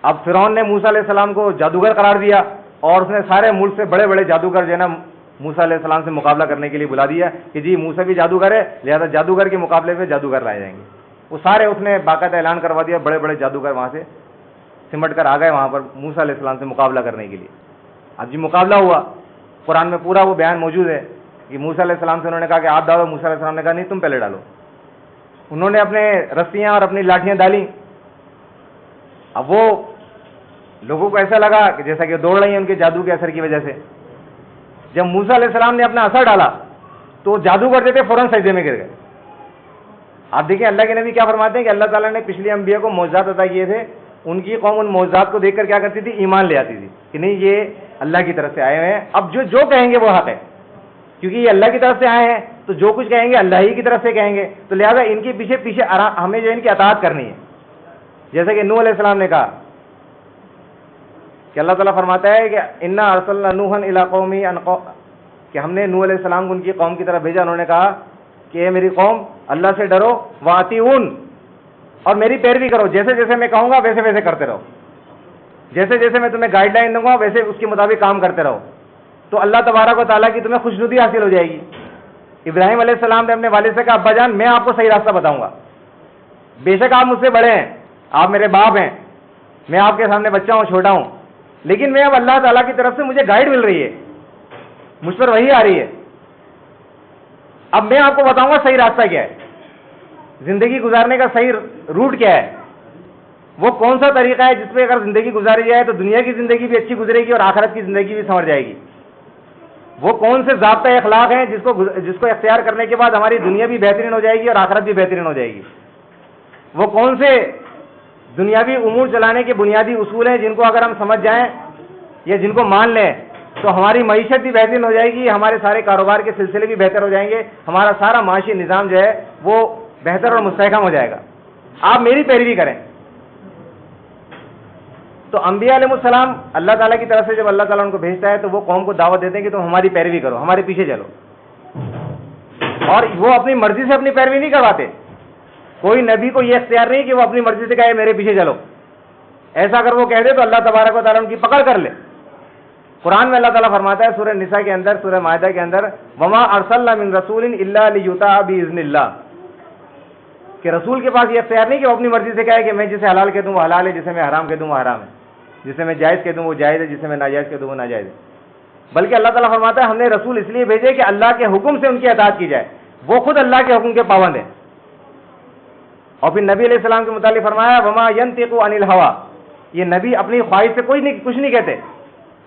اب فرعون نے موسیٰ علیہ السلام کو جادوگر قرار دیا اور اس نے سارے ملک سے بڑے بڑے جادوگر جو ہے نا موسیٰ علیہ السلام سے مقابلہ کرنے کے لیے بلا دیا کہ جی موسیٰ بھی جادوگر ہے, لہٰذا جادوگر کے مقابلے میں جادوگر لائے جائیں گے. وہ سارے اس نے باقاعدہ اعلان کروا دیا, بڑے بڑے جادوگر وہاں سے سمٹ کر آ گئے وہاں پر موسیٰ علیہ السلام سے مقابلہ کرنے کے لیے. اب جی مقابلہ ہوا, قرآن میں پورا وہ بیان موجود ہے کہ موسیٰ علیہ السلام سے انہوں نے کہا کہ آپ ڈالو, موسیٰ علیہ السلام نے کہا نہیں تم پہلے ڈالو. انہوں نے اپنے رسیاں اور اپنی لاٹھیاں ڈالیں. اب وہ لوگوں کو ایسا لگا کہ جیسا کہ دوڑ رہی ہیں ان کے جادو کے اثر کی وجہ سے. جب موسیٰ علیہ السلام نے اپنا اثر ڈالا تو جادوگر تھے فوراً سجدے میں گر گئے. آپ دیکھیں اللہ کے نبی کیا فرماتے ہیں کہ اللہ تعالیٰ نے پچھلی انبیاء کو معجزات عطا کیے تھے, ان کی قوم ان معجزات کو دیکھ کر کیا کرتی تھی, ایمان لے آتی تھی کہ نہیں یہ اللہ کی طرف سے آئے ہوئے ہیں. اب جو کہیں گے وہ حق ہے, کیونکہ یہ اللہ کی طرف سے آئے ہیں تو جو کچھ کہیں گے اللہ ہی کی طرف سے کہیں گے, تو لہٰذا ان کے پیچھے ہمیں جو ان کی اطاعت کرنی ہے. جیسے کہ نوح علیہ السلام نے کہا کہ اللہ تعالیٰ فرماتا ہے کہ انا ارسلنا نوحا الی قومہ کہ ہم نے نوح علیہ السلام کو ان کی قوم کی طرف بھیجا. انہوں نے کہا کہ اے میری قوم اللہ سے ڈرو واطیعون, اور میری پیروی کرو, جیسے جیسے میں کہوں گا ویسے ویسے کرتے رہو, جیسے جیسے میں تمہیں گائیڈ لائن دوں گا ویسے اس کے مطابق کام کرتے رہو, تو اللہ تبارک و تعالیٰ کی تمہیں خوشنودی حاصل ہو جائے گی. ابراہیم علیہ السلام نے اپنے والد سے کہا ابا جان میں آپ کو صحیح راستہ بتاؤں گا, بے شک آپ مجھ سے بڑے ہیں, آپ میرے باپ ہیں, میں آپ کے سامنے بچہ ہوں, چھوٹا ہوں, لیکن میں اب اللہ تعالیٰ کی طرف سے مجھے گائیڈ مل رہی ہے, مجھ پر وحی آ رہی ہے, اب میں آپ کو بتاؤں گا صحیح راستہ کیا ہے, زندگی گزارنے کا صحیح روٹ کیا ہے, وہ کون سا طریقہ ہے جس پہ اگر زندگی گزاری جائے تو دنیا کی زندگی بھی اچھی گزرے گی اور آخرت کی زندگی بھی سنور جائے گی. وہ کون سے ضابطۂ اخلاق ہیں جس کو اختیار کرنے کے بعد ہماری دنیا بھی بہترین ہو جائے گی اور آخرت بھی بہترین ہو جائے گی. وہ کون سے دنیاوی امور چلانے کے بنیادی اصول ہیں جن کو اگر ہم سمجھ جائیں یا جن کو مان لیں تو ہماری معیشت بھی بہترین ہو جائے گی, ہمارے سارے کاروبار کے سلسلے بھی بہتر ہو جائیں گے, ہمارا سارا معاشی نظام جو ہے وہ بہتر اور مستحکم ہو جائے گا. آپ میری پیروی کریں. تو انبیاء علیہ السلام اللہ تعالیٰ کی طرف سے جب اللہ تعالیٰ ان کو بھیجتا ہے تو وہ قوم کو دعوت دیتے ہیں کہ تم ہماری پیروی کرو, ہمارے پیچھے چلو, اور وہ اپنی مرضی سے اپنی پیروی نہیں کرواتے. کوئی نبی کو یہ اختیار نہیں کہ وہ اپنی مرضی سے کہے میرے پیچھے چلو. ایسا اگر وہ کہہ دے تو اللہ تبارک و تعالیٰ ان کی پکڑ کر لے. قرآن میں اللہ تعالیٰ فرماتا ہے سورہ نساء کے اندر, سورہ مائدہ کے اندر, وما ارسلنا من رسول الا لیطاع باذن اللہ, کہ رسول کے پاس یہ اختیار نہیں کہ وہ اپنی مرضی سے کہے کہ میں جسے حلال کہہ دوں وہ حلال ہے, جسے میں حرام کہہ دوں وہ حرام ہے, جسے میں جائز کہہ دوں وہ جائز ہے, جسے میں ناجائز کہہ دوں وہ ناجائز ہے. بلکہ اللہ تعالیٰ فرماتا ہے ہم نے رسول اس لیے بھیجے کہ اللہ کے حکم سے ان کی اطاعت کی جائے, وہ خود اللہ کے حکم کے پابند ہیں. اور پھر نبی علیہ السلام کے متعلق فرمایا وما ينطق عن الهوى, یہ نبی اپنی خواہش سے کچھ نہیں کہتے,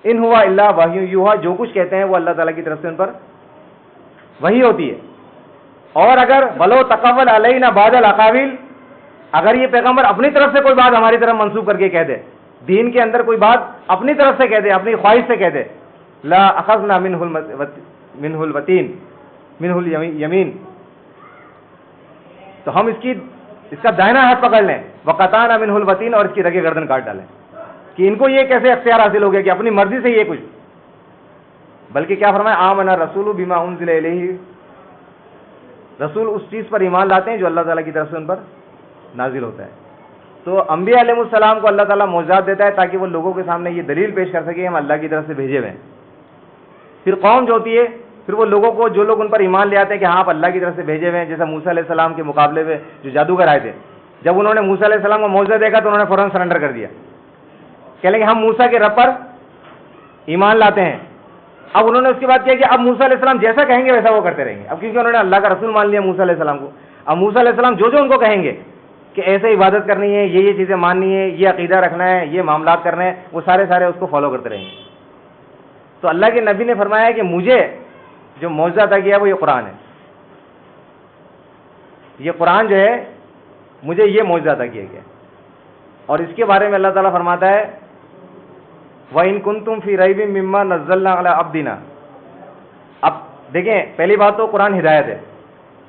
ان ہوا الا وحی یوحی, جو کچھ کہتے ہیں وہ اللہ تعالیٰ کی طرف سے ان پر وحی ہوتی ہے. اور اگر ولو تقول علینا بعض الاقاویل, اگر یہ پیغمبر اپنی طرف سے کوئی بات ہماری طرف منسوب کر کے کہہ دے, دین کے اندر کوئی بات اپنی طرف سے کہہ دے, اپنی خواہش سے کہہ دے, لا اخذنا منہ الوتین منہ الیمین, تو ہم اس کا دائنا ہاتھ پکڑ لیں, وقطعنا منہ الوتین, اور اس کی رگے گردن کاٹ ڈالیں. کہ ان کو یہ کیسے اختیار حاصل ہو گیا کہ اپنی مرضی سے یہ کچھ. بلکہ کیا فرمایا آمن الرسول بما انزل الیہ, رسول اس چیز پر ایمان لاتے ہیں جو اللہ تعالیٰ کی طرف سے ان پر نازل ہوتا ہے. تو انبیاء علیہ السلام کو اللہ تعالیٰ معجزات دیتا ہے تاکہ وہ لوگوں کے سامنے یہ دلیل پیش کر سکے ہم اللہ کی طرف سے بھیجے ہوئے ہیں. پھر قوم جو ہوتی ہے, پھر وہ لوگوں کو, جو لوگ ان پر ایمان لے آتے ہیں کہ ہاں آپ اللہ کی طرف سے بھیجے ہوئے ہیں, جیسا موسیٰ علیہ السلام کے مقابلے میں جو جادوگر آئے تھے, جب انہوں نے موسیٰ علیہ السلام کو معجزہ دیکھا تو انہوں نے فوراً سرنڈر کر دیا, کہہ لیں کہ ہم موسیٰ کے رب پر ایمان لاتے ہیں. اب انہوں نے اس کے بعد کیا کہ اب موسیٰ علیہ السلام جیسا کہیں گے ویسا وہ کرتے رہیں گے. اب کیونکہ انہوں نے اللہ کا رسول مان لیا موسیٰ علیہ السلام کو, اب موسیٰ علیہ السلام جو ان کو کہیں گے کہ ایسے عبادت کرنی ہے, یہ چیزیں ماننی ہے, یہ عقیدہ رکھنا ہے, یہ معاملات کرنے ہیں, وہ سارے اس کو فالو کرتے رہیں گے. تو اللہ کے نبی نے فرمایا کہ مجھے جو معجزہ عطا کیا وہ یہ قرآن ہے, یہ قرآن جو ہے مجھے یہ معجزہ عطا کیا گیا. اور اس کے بارے میں اللہ تعالیٰ فرماتا ہے وَإِن كُنتُمْ فِي رَيْبٍ مِّمَّا نَزَّلْنَا عَلَىٰ عَبْدِنَا. اب دیکھیں پہلی بات تو قرآن ہدایت ہے,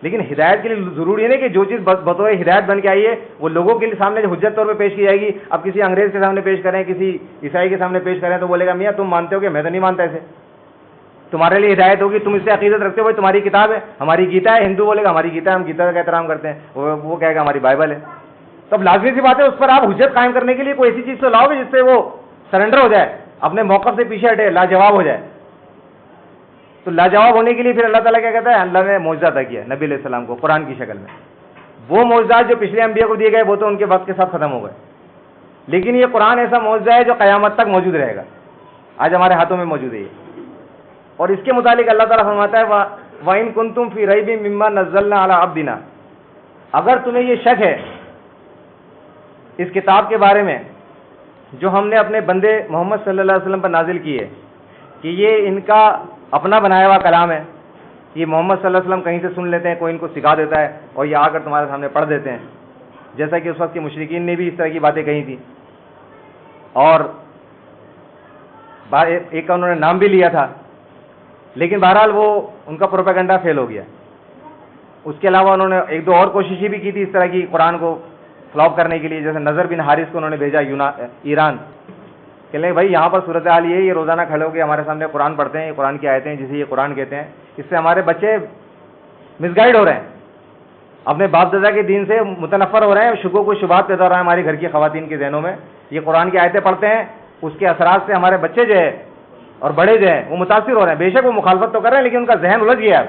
لیکن ہدایت کے لیے ضروری نہیں کہ جو چیز بطور ہدایت بن کے آئی ہے وہ لوگوں کے سامنے جو حجت طور پہ پیش کی جائے گی. اب کسی انگریز کے سامنے پیش کریں, کسی عیسائی کے سامنے پیش کریں تو بولے گا میاں تم مانتے ہو کہ میں تو نہیں مانتا ایسے, تمہارے لیے ہدایت ہوگی, تم اس سے عقیدت رکھتے ہو, بھائی تمہاری کتاب ہے, ہماری گیتا ہے. ہندو بولے گا ہماری گیتا ہے, ہم گیتا کا احترام کرتے ہیں, وہ کہے گا ہماری بائبل ہے. تو اب لازمی سی بات ہے اس پر آپ حجت قائم کرنے کے لیے کوئی ایسی چیز تو لاؤ گے جس سے وہ سرنڈر ہو جائے, اپنے موقف سے پیچھے ہٹے, لاجواب ہو جائے. تو لاجواب ہونے کے لیے پھر اللہ تعالیٰ کیا کہتا ہے, اللہ نے معجزہ عطا کیا نبی علیہ السلام کو قرآن کی شکل میں. وہ معجزات جو پچھلے انبیاء کو دیے گئے وہ تو ان کے وقت کے ساتھ ختم ہو گئے, لیکن یہ قرآن ایسا معجزہ ہے جو قیامت تک موجود رہے گا, آج ہمارے ہاتھوں میں موجود ہے. اور اس کے متعلق اللہ تعالیٰ فرماتا ہے وَإِن كُنتُمْ فِي رَيْبٍ مِّمَّا نَزَّلْنَا عَلَىٰ عَبْدِنَا, اگر تمہیں یہ شک ہے اس کتاب کے بارے میں جو ہم نے اپنے بندے محمد صلی اللہ علیہ وسلم پر نازل کی ہے کہ یہ ان کا اپنا بنایا ہوا کلام ہے, یہ محمد صلی اللہ علیہ وسلم کہیں سے سن لیتے ہیں, کوئی ان کو سکھا دیتا ہے اور یہ آ کر تمہارے سامنے پڑھ دیتے ہیں, جیسا کہ اس وقت کے مشرکین نے بھی اس طرح کی باتیں کہی تھیں. اور ایک کا انہوں نے نام بھی لیا تھا, لیکن بہرحال وہ ان کا پروپیگنڈا فیل ہو گیا. اس کے علاوہ انہوں نے ایک دو اور کوششیں بھی کی تھی اس طرح کی قرآن کو فلاپ کرنے کے لیے, جیسے نظر بن حارث کو انہوں نے بھیجا ایران, کہ لیں بھائی یہاں پر صورتحال یہ روزانہ کھڑے ہو کے ہمارے سامنے قرآن پڑھتے ہیں, یہ قرآن کی آیتیں جسے یہ قرآن کہتے ہیں, اس سے ہمارے بچے مس گائیڈ ہو رہے ہیں, اپنے باپ دادا کے دین سے متنفر ہو رہے ہیں, شکوک و شبہات پیدا ہو رہا ہے ہماری گھر کی خواتین کے ذہنوں میں. یہ قرآن کی آیتیں پڑھتے ہیں, اس کے اثرات سے ہمارے بچے جو ہے اور بڑے جو ہیں وہ متاثر ہو رہے ہیں. بے شک وہ مخالفت تو کر رہے ہیں لیکن ان کا ذہن الجھ گیا ہے.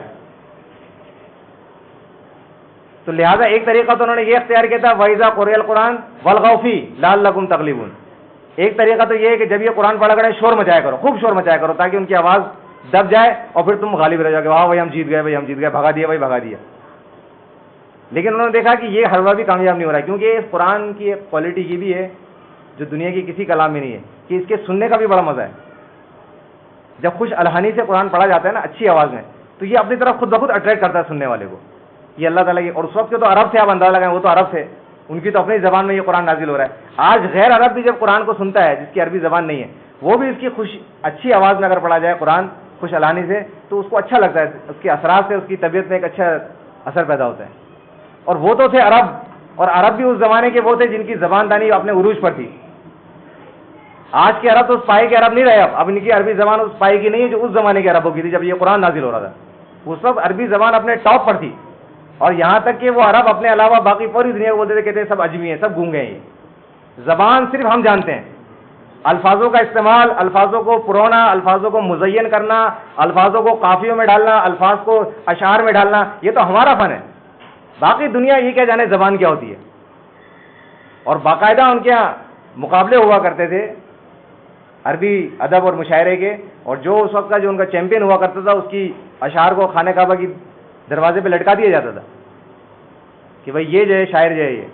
تو لہٰذا ایک طریقہ تو انہوں نے یہ اختیار کیا تھا وَإِذَا قُرِئَ الْقُرْآنُ وَالْغَوْا فِيهِ لَعَلَّكُمْ تَغْلِبُونَ. ایک طریقہ تو یہ ہے کہ جب یہ قرآن پڑھا کرے شور مچایا کرو, خوب شور مچایا کرو تاکہ ان کی آواز دب جائے اور پھر تم غالب رہ جاؤ کہ واہ بھائی ہم جیت گئے, بھائی ہم جیت گئے, بھگا دیا بھائی بھگا دیا. لیکن انہوں نے دیکھا کہ یہ ہر بار بھی کامیاب نہیں ہو رہا ہے, کیونکہ اس قرآن کی ایک کوالٹی یہ بھی ہے جو دنیا کی کسی کلام میں نہیں ہے کہ اس کے سننے کا بھی بڑا مزہ ہے. جب خوش الحانی سے قرآن پڑھا جاتا ہے نا اچھی آواز میں, تو یہ اپنی طرف خود بخود اٹریکٹ کرتا ہے سننے والے کو. یہ اللہ تعالیٰ کی, اور اس وقت کے تو عرب سے آپ اندازہ لگائیں, وہ تو عرب سے, ان کی تو اپنی زبان میں یہ قرآن نازل ہو رہا ہے. آج غیر عرب بھی جب قرآن کو سنتا ہے جس کی عربی زبان نہیں ہے, وہ بھی اس کی اچھی آواز میں اگر پڑھا جائے قرآن خوش الحانی سے تو اس کو اچھا لگتا ہے, اس کے اثرات سے اس کی طبیعت میں ایک اچھا اثر پیدا ہوتا ہے. اور وہ تو تھے عرب, اور عرب بھی اس زمانے کے وہ تھے جن کی زبان دانی اپنے عروج پر تھی. آج کے عرب تو اس پائے کے عرب نہیں رہے, اب ان کی عربی زبان اس پائے کی نہیں ہے جو اس زمانے کے عربوں کی تھی جب یہ قرآن نازل ہو رہا تھا. اس وقت عربی زبان اپنے ٹاپ پر تھی, اور یہاں تک کہ وہ عرب اپنے علاوہ باقی پوری دنیا کو بولتے تھے, کہتے ہیں سب عجمی ہیں, سب گونگے ہیں, یہ زبان صرف ہم جانتے ہیں. الفاظوں کا استعمال, الفاظوں کو پرونا, الفاظوں کو مزین کرنا, الفاظوں کو قافیوں میں ڈالنا, الفاظ کو اشعار میں ڈالنا, یہ تو ہمارا فن ہے. باقی دنیا یہ کیا جانے زبان کیا ہوتی ہے. اور باقاعدہ ان کے یہاں مقابلے ہوا کرتے تھے عربی ادب اور مشاعرے کے, اور جو اس وقت کا جو ان کا چیمپئن ہوا کرتا تھا اس کی اشعار کو خانہ کعبہ کی دروازے پہ لٹکا دیا جاتا تھا کہ بھائی یہ جو ہے شاعر جو ہے یہ.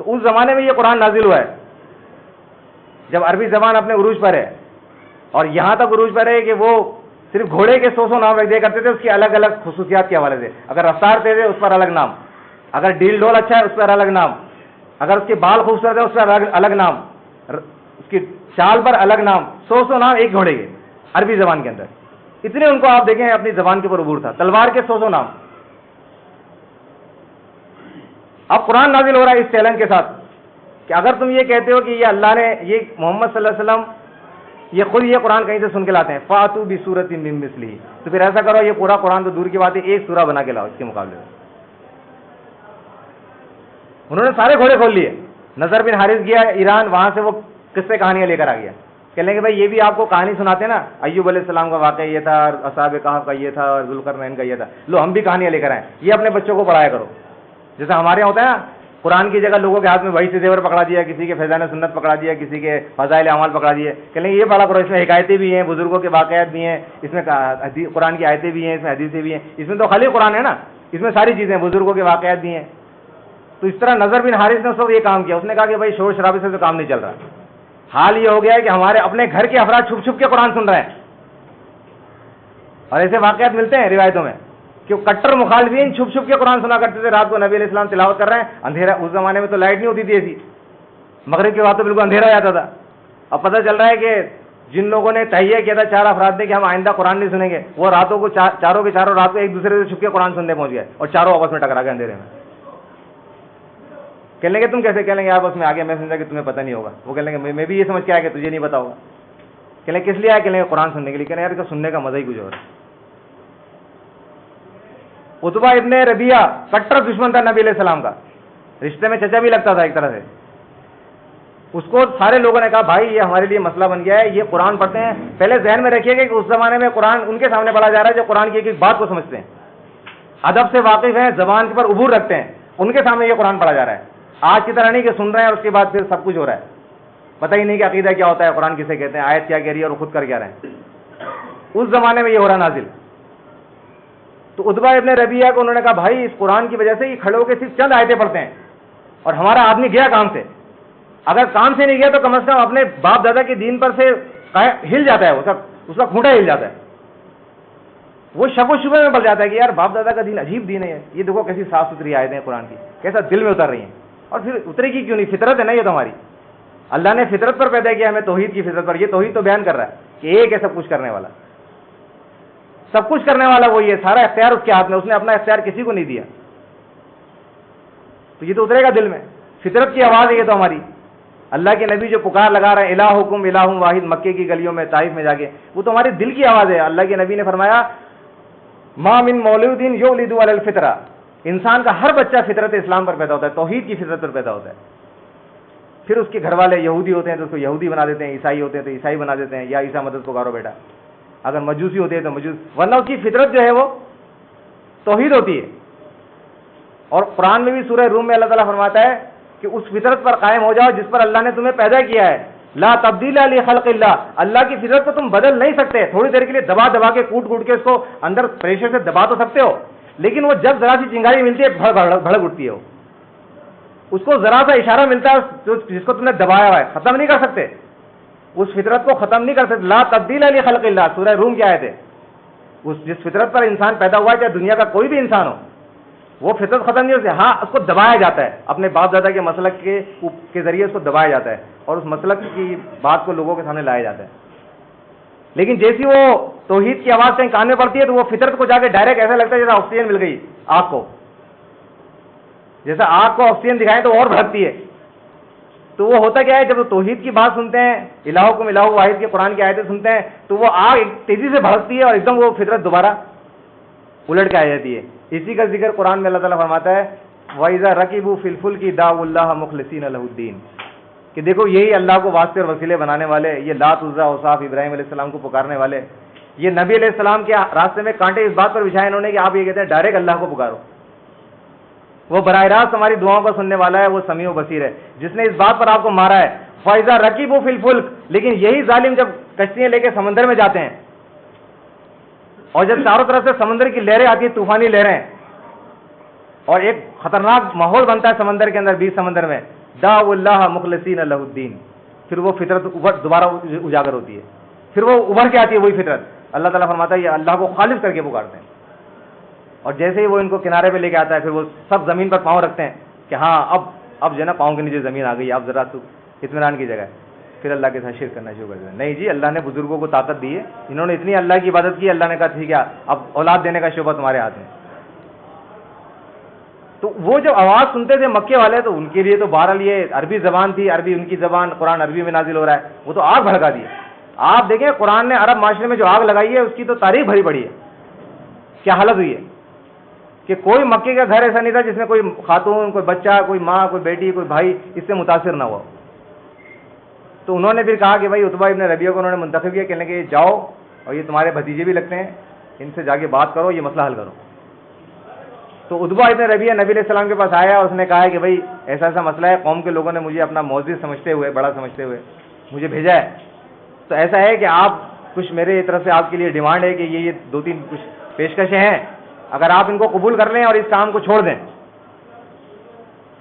تو اس زمانے میں یہ قرآن نازل ہوا ہے جب عربی زبان اپنے عروج پر ہے, اور یہاں تک عروج پر ہے کہ وہ صرف گھوڑے کے 100 نام رکھ دیا کرتے تھے اس کی الگ الگ خصوصیات کے حوالے سے. اگر رفتار تیز ہے اس پر الگ نام, اگر ڈیل ڈول اچھا ہے اس پر الگ نام, اگر اس کے بال خوبصورت ہے اس پر الگ نام, اس کی چال پر الگ نام, 100 نام ایک گھوڑے کے عربی زبان کے اندر. اتنے ان کو آپ دیکھیں اپنی زبان کے اوپر عبور تھا. تلوار کے 100 نام. اب قرآن نازل ہو رہا ہے اس چیلنج کے ساتھ کہ اگر تم یہ کہتے ہو کہ یہ اللہ نے, یہ محمد صلی اللہ علیہ وسلم یہ خود یہ قرآن کہیں سے سن کے لاتے ہیں, فاتو بسورۃ من مثلہ, تو پھر ایسا کرو یہ پورا قرآن تو دور کی بات ہے, ایک سورہ بنا کے لاؤ اس کے مقابلے میں. انہوں نے سارے گھوڑے کھول لیے. نظر بن حارث گیا ایران, وہاں سے وہ قصے کہانیاں لے کر آ گیا. کہہ لیں کہ بھائی یہ بھی آپ کو کہانی سناتے نا, ایوب علیہ السلام کا واقعہ یہ تھا, اصحاب کہف کا یہ تھا, اور ذوالقرنین کا یہ تھا, لو ہم بھی کہانیاں لے کر آئیں, یہ اپنے بچوں کو پڑھایا کرو. جیسے ہمارے یہاں ہوتا ہے نا, قرآن کی جگہ لوگوں کے ہاتھ میں وحی سے زیور پکڑا دیا, کسی کے فیضان سنت پکڑا دیا, کسی کے فضائل اعمال پکڑا دیے. کہہ لیں یہ پڑھا کرو, اس میں حکایتیں بھی ہیں, بزرگوں کے واقعات بھی ہیں, اس میں قرآن کی آیتیں بھی ہیں, اس میں حدیثیں بھی ہیں. اس میں تو خالی قرآن ہے نا, اس میں ساری چیزیں, بزرگوں کے واقعات بھی ہیں. تو اس طرح نظر بن حارث نے اس وقت یہ کام کیا. اس نے کہا کہ بھائی شور شرابے سے تو کام نہیں چل رہا. حال یہ ہو گیا ہے کہ ہمارے اپنے گھر کے افراد چھپ چھپ کے قرآن سن رہے ہیں, اور ایسے واقعات ملتے ہیں روایتوں میں کہ کٹر مخالفین چھپ چھپ کے قرآن سنا کرتے تھے. رات کو نبی علیہ السلام تلاوت کر رہے ہیں, اندھیرا, اس زمانے میں تو لائٹ نہیں ہوتی تھی ایسی, مغرب کے بعد تو بالکل اندھیرا ہو جاتا تھا. اب پتہ چل رہا ہے کہ جن لوگوں نے تہیہ کیا تھا 4 افراد نے کہ ہم آئندہ قرآن نہیں سنیں گے، وہ راتوں کو چاروں کے چاروں رات کو ایک دوسرے سے چھپ کے قرآن سننے پہنچ گئے اور چاروں آپس میں ٹکرا گئے اندھیرے میں. کہہ لیں گے تم کیسے؟ کہہ لیں گے یار بس میں آگے، میں سمجھا کہ تمہیں پتہ نہیں ہوگا. وہ کہہ لیں گے میں بھی یہ سمجھ کے آیا کہ تجھے نہیں پتا ہوگا. کہہ لیں کس لیے آیا؟ کہہ لیں گے قرآن سننے کے لیے. کہہ لیں یار اس کا سننے کا مزہ ہی کچھ اور ہے. عتبہ ابن ربیعہ کٹر دشمن تھا نبی علیہ السلام کا، رشتے میں چچا بھی لگتا تھا ایک طرح سے. اس کو سارے لوگوں نے کہا بھائی یہ ہمارے لیے مسئلہ بن گیا ہے، یہ قرآن پڑھتے ہیں. پہلے ذہن میں رکھیے گا کہ اس زمانے میں قرآن ان کے سامنے پڑھا جا رہا ہے جو قرآن کی ایک ایک بات کو سمجھتے ہیں، ادب سے واقف ہیں، زبان کے پر عبور رکھتے ہیں. ان کے سامنے یہ قرآن پڑھا جا رہا ہے. آج کی طرح نہیں کہ سن رہے ہیں اور اس کے بعد پھر سب کچھ ہو رہا ہے، پتہ ہی نہیں کہ عقیدہ کیا ہوتا ہے، قرآن کسے کہتے ہیں، آیت کیا کہہ رہی ہے اور خود کر کیا رہے ہیں. اس زمانے میں یہ ہو رہا نازل. تو عتبہ ابن ربیعہ کو انہوں نے کہا بھائی اس قرآن کی وجہ سے یہ کھڑے ہو کے صرف چند آیتیں پڑھتے ہیں اور ہمارا آدمی گیا کام سے. اگر کام سے نہیں گیا تو کم از کم اپنے باپ دادا کے دین پر سے ہل جاتا ہے، اس کا کھوٹا ہل جاتا ہے. وہ شک و شبہ میں بڑھ جاتا ہے کہ یار باپ دادا کا دین عجیب دین ہے. یہ دیکھو کیسی صاف ستھری آیتیں ہیں قرآن کی، کیسا دل میں اتر رہی ہیں. اور پھر اترے گی کیوں نہیں؟ فطرت ہے نا یہ تو ہماری. اللہ نے فطرت پر پیدا کیا ہمیں، توحید کی فطرت پر. یہ توحید تو بیان کر رہا ہے کہ ایک ہے سب کچھ کرنے والا، سب کچھ کرنے والا وہی ہے، سارا اختیار اس کے ہاتھ میں، اس نے اپنا اختیار کسی کو نہیں دیا. تو یہ تو اترے گا دل میں. فطرت کی آواز ہے یہ تو ہماری. اللہ کے نبی جو پکار لگا رہے ہیں الہکم الہ واحد مکے کی گلیوں میں، طائف میں جا کے، وہ تو ہمارے دل کی آواز ہے. اللہ کے نبی نے فرمایا ما من مولود یولد علی الفطرہ، انسان کا ہر بچہ فطرت اسلام پر پیدا ہوتا ہے، توحید کی فطرت پر پیدا ہوتا ہے. پھر اس کے گھر والے یہودی ہوتے ہیں تو اس کو یہودی بنا دیتے ہیں، عیسائی ہوتے ہیں تو عیسائی بنا دیتے ہیں، یا عیسیٰ مدد پکارو بیٹا. اگر مجوسی ہوتے ہیں تو مجوس، ورنہ اس کی فطرت جو ہے وہ توحید ہوتی ہے. اور قرآن میں بھی سورہ روم میں اللہ تعالیٰ فرماتا ہے کہ اس فطرت پر قائم ہو جاؤ جس پر اللہ نے تمہیں پیدا کیا ہے. لا تبدیل لخلق اللہ، اللہ کی فطرت کو تم بدل نہیں سکتے. تھوڑی دیر کے لیے دبا دبا کے کوٹ کے اس کو اندر پریشر سے دبا تو سکتے ہو، لیکن وہ جب ذرا سی چنگاری ملتی ہے بھڑک اٹھتی ہے. اس کو ذرا سا اشارہ ملتا ہے جس کو تم نے دبایا ہوا ہے، ختم نہیں کر سکتے اس فطرت کو، ختم نہیں کر سکتے. لا تبدیل لخلق اللہ، سورہ روم کی آیت ہے. جس فطرت پر انسان پیدا ہوا ہے، چاہے دنیا کا کوئی بھی انسان ہو، وہ فطرت ختم نہیں ہوتی. ہاں اس کو دبایا جاتا ہے، اپنے باپ دادا کے مسلک کے ذریعے اس کو دبایا جاتا ہے اور اس مسلک کی بات کو لوگوں کے سامنے لایا جاتا ہے. لیکن جیسی وہ توحید کی آواز کہیں کان میں پڑتی ہے تو وہ فطرت کو جا کے ڈائریکٹ ایسا لگتا ہے جیسا آکسیجن مل گئی آگ کو، جیسا آگ کو آکسیجن دکھائیں تو اور بھڑکتی ہے. تو وہ ہوتا کیا ہے، جب وہ توحید کی بات سنتے ہیں، الہکم الہ واحد کے قرآن کی آیتیں سنتے ہیں، تو وہ آگ تیزی سے بھڑکتی ہے اور ایک دم وہ فطرت دوبارہ الٹ کے آ جاتی ہے. اسی کا ذکر قرآن میں اللہ تعالیٰ فرماتا ہے وَإِذَا رَكِبُوا فِي الْفُلْكِ دَعَوُا اللَّهَ مُخْلِصِينَ لَهُ الدِّينَ، کہ دیکھو یہی اللہ کو واسطے اور وسیلے بنانے والے، یہ لات عزا اوصاف ابراہیم علیہ السلام کو پکارنے والے، یہ نبی علیہ السلام کے راستے میں کانٹے اس بات پر بچھائے انہوں نے کہ آپ یہ کہتے ہیں ڈائریکٹ اللہ کو پکارو. وہ براہ راست ہماری دعاؤں کو سننے والا ہے، وہ سمیع و بصیر ہے. جس نے اس بات پر آپ کو مارا ہے فَإِذَا رَكِبُوا فِي الْفُلْكِ، لیکن یہی ظالم جب کشتیاں لے کے سمندر میں جاتے ہیں اور جب چاروں طرف سے سمندر کی لہریں آتی ہیں، طوفانی لہریں، اور ایک خطرناک ماحول بنتا ہے سمندر کے اندر، بیچ سمندر میں، دعوا اللہ مخلصین لہ الدین، پھر وہ فطرت دوبارہ اجاگر ہوتی ہے، پھر وہ ابھر کے آتی ہے وہی فطرت. اللہ تعالیٰ فرماتا ہے یہ اللہ کو خالص کر کے پکارتے ہیں. اور جیسے ہی وہ ان کو کنارے پہ لے کے آتا ہے، پھر وہ سب زمین پر پاؤں رکھتے ہیں کہ ہاں اب جو ہے نا پاؤں کے نیچے زمین آ گئی، اب ذرا تو اطمینان کی جگہ. پھر اللہ کے ساتھ شرک کرنا شروع کر دیا. نہیں جی، اللہ نے بزرگوں کو طاقت دی ہے، انہوں نے اتنی اللہ کی عبادت کی، اللہ نے کہا ٹھیک ہے اب اولاد دینے کا شعبہ تمہارے ہاتھ میں. تو وہ جو آواز سنتے تھے مکے والے، تو ان کے لیے تو بہرحال یہ عربی زبان تھی، عربی ان کی زبان، قرآن عربی میں نازل ہو رہا ہے، وہ تو آگ بھڑکا دی. آپ دیکھیں قرآن نے عرب معاشرے میں جو آگ لگائی ہے اس کی تو تاریخ بھری پڑی ہے. کیا حالت ہوئی ہے کہ کوئی مکے کا گھر ایسا نہیں تھا جس میں کوئی خاتون، کوئی بچہ، کوئی ماں، کوئی بیٹی، کوئی بھائی اس سے متاثر نہ ہوا. تو انہوں نے پھر کہا کہ بھائی عتبہ ابن ربیعہ کو انہوں نے منتخب کیا، کہنے کہ جاؤ اور یہ تمہارے بھتیجے بھی لگتے ہیں، ان سے جا کے بات کرو، یہ مسئلہ حل کرو. تو عتبہ ابن ربیعہ نبی علیہ السلام کے پاس آیا اور اس نے کہا کہ بھائی ایسا ایسا مسئلہ ہے، قوم کے لوگوں نے مجھے اپنا معزز سمجھتے ہوئے، بڑا سمجھتے ہوئے مجھے بھیجا ہے. تو ایسا ہے کہ آپ کچھ میرے طرف سے آپ کے لیے ڈیمانڈ ہے کہ یہ 2-3 کچھ پیشکشیں ہیں، اگر آپ ان کو قبول کر لیں اور اس کام کو چھوڑ دیں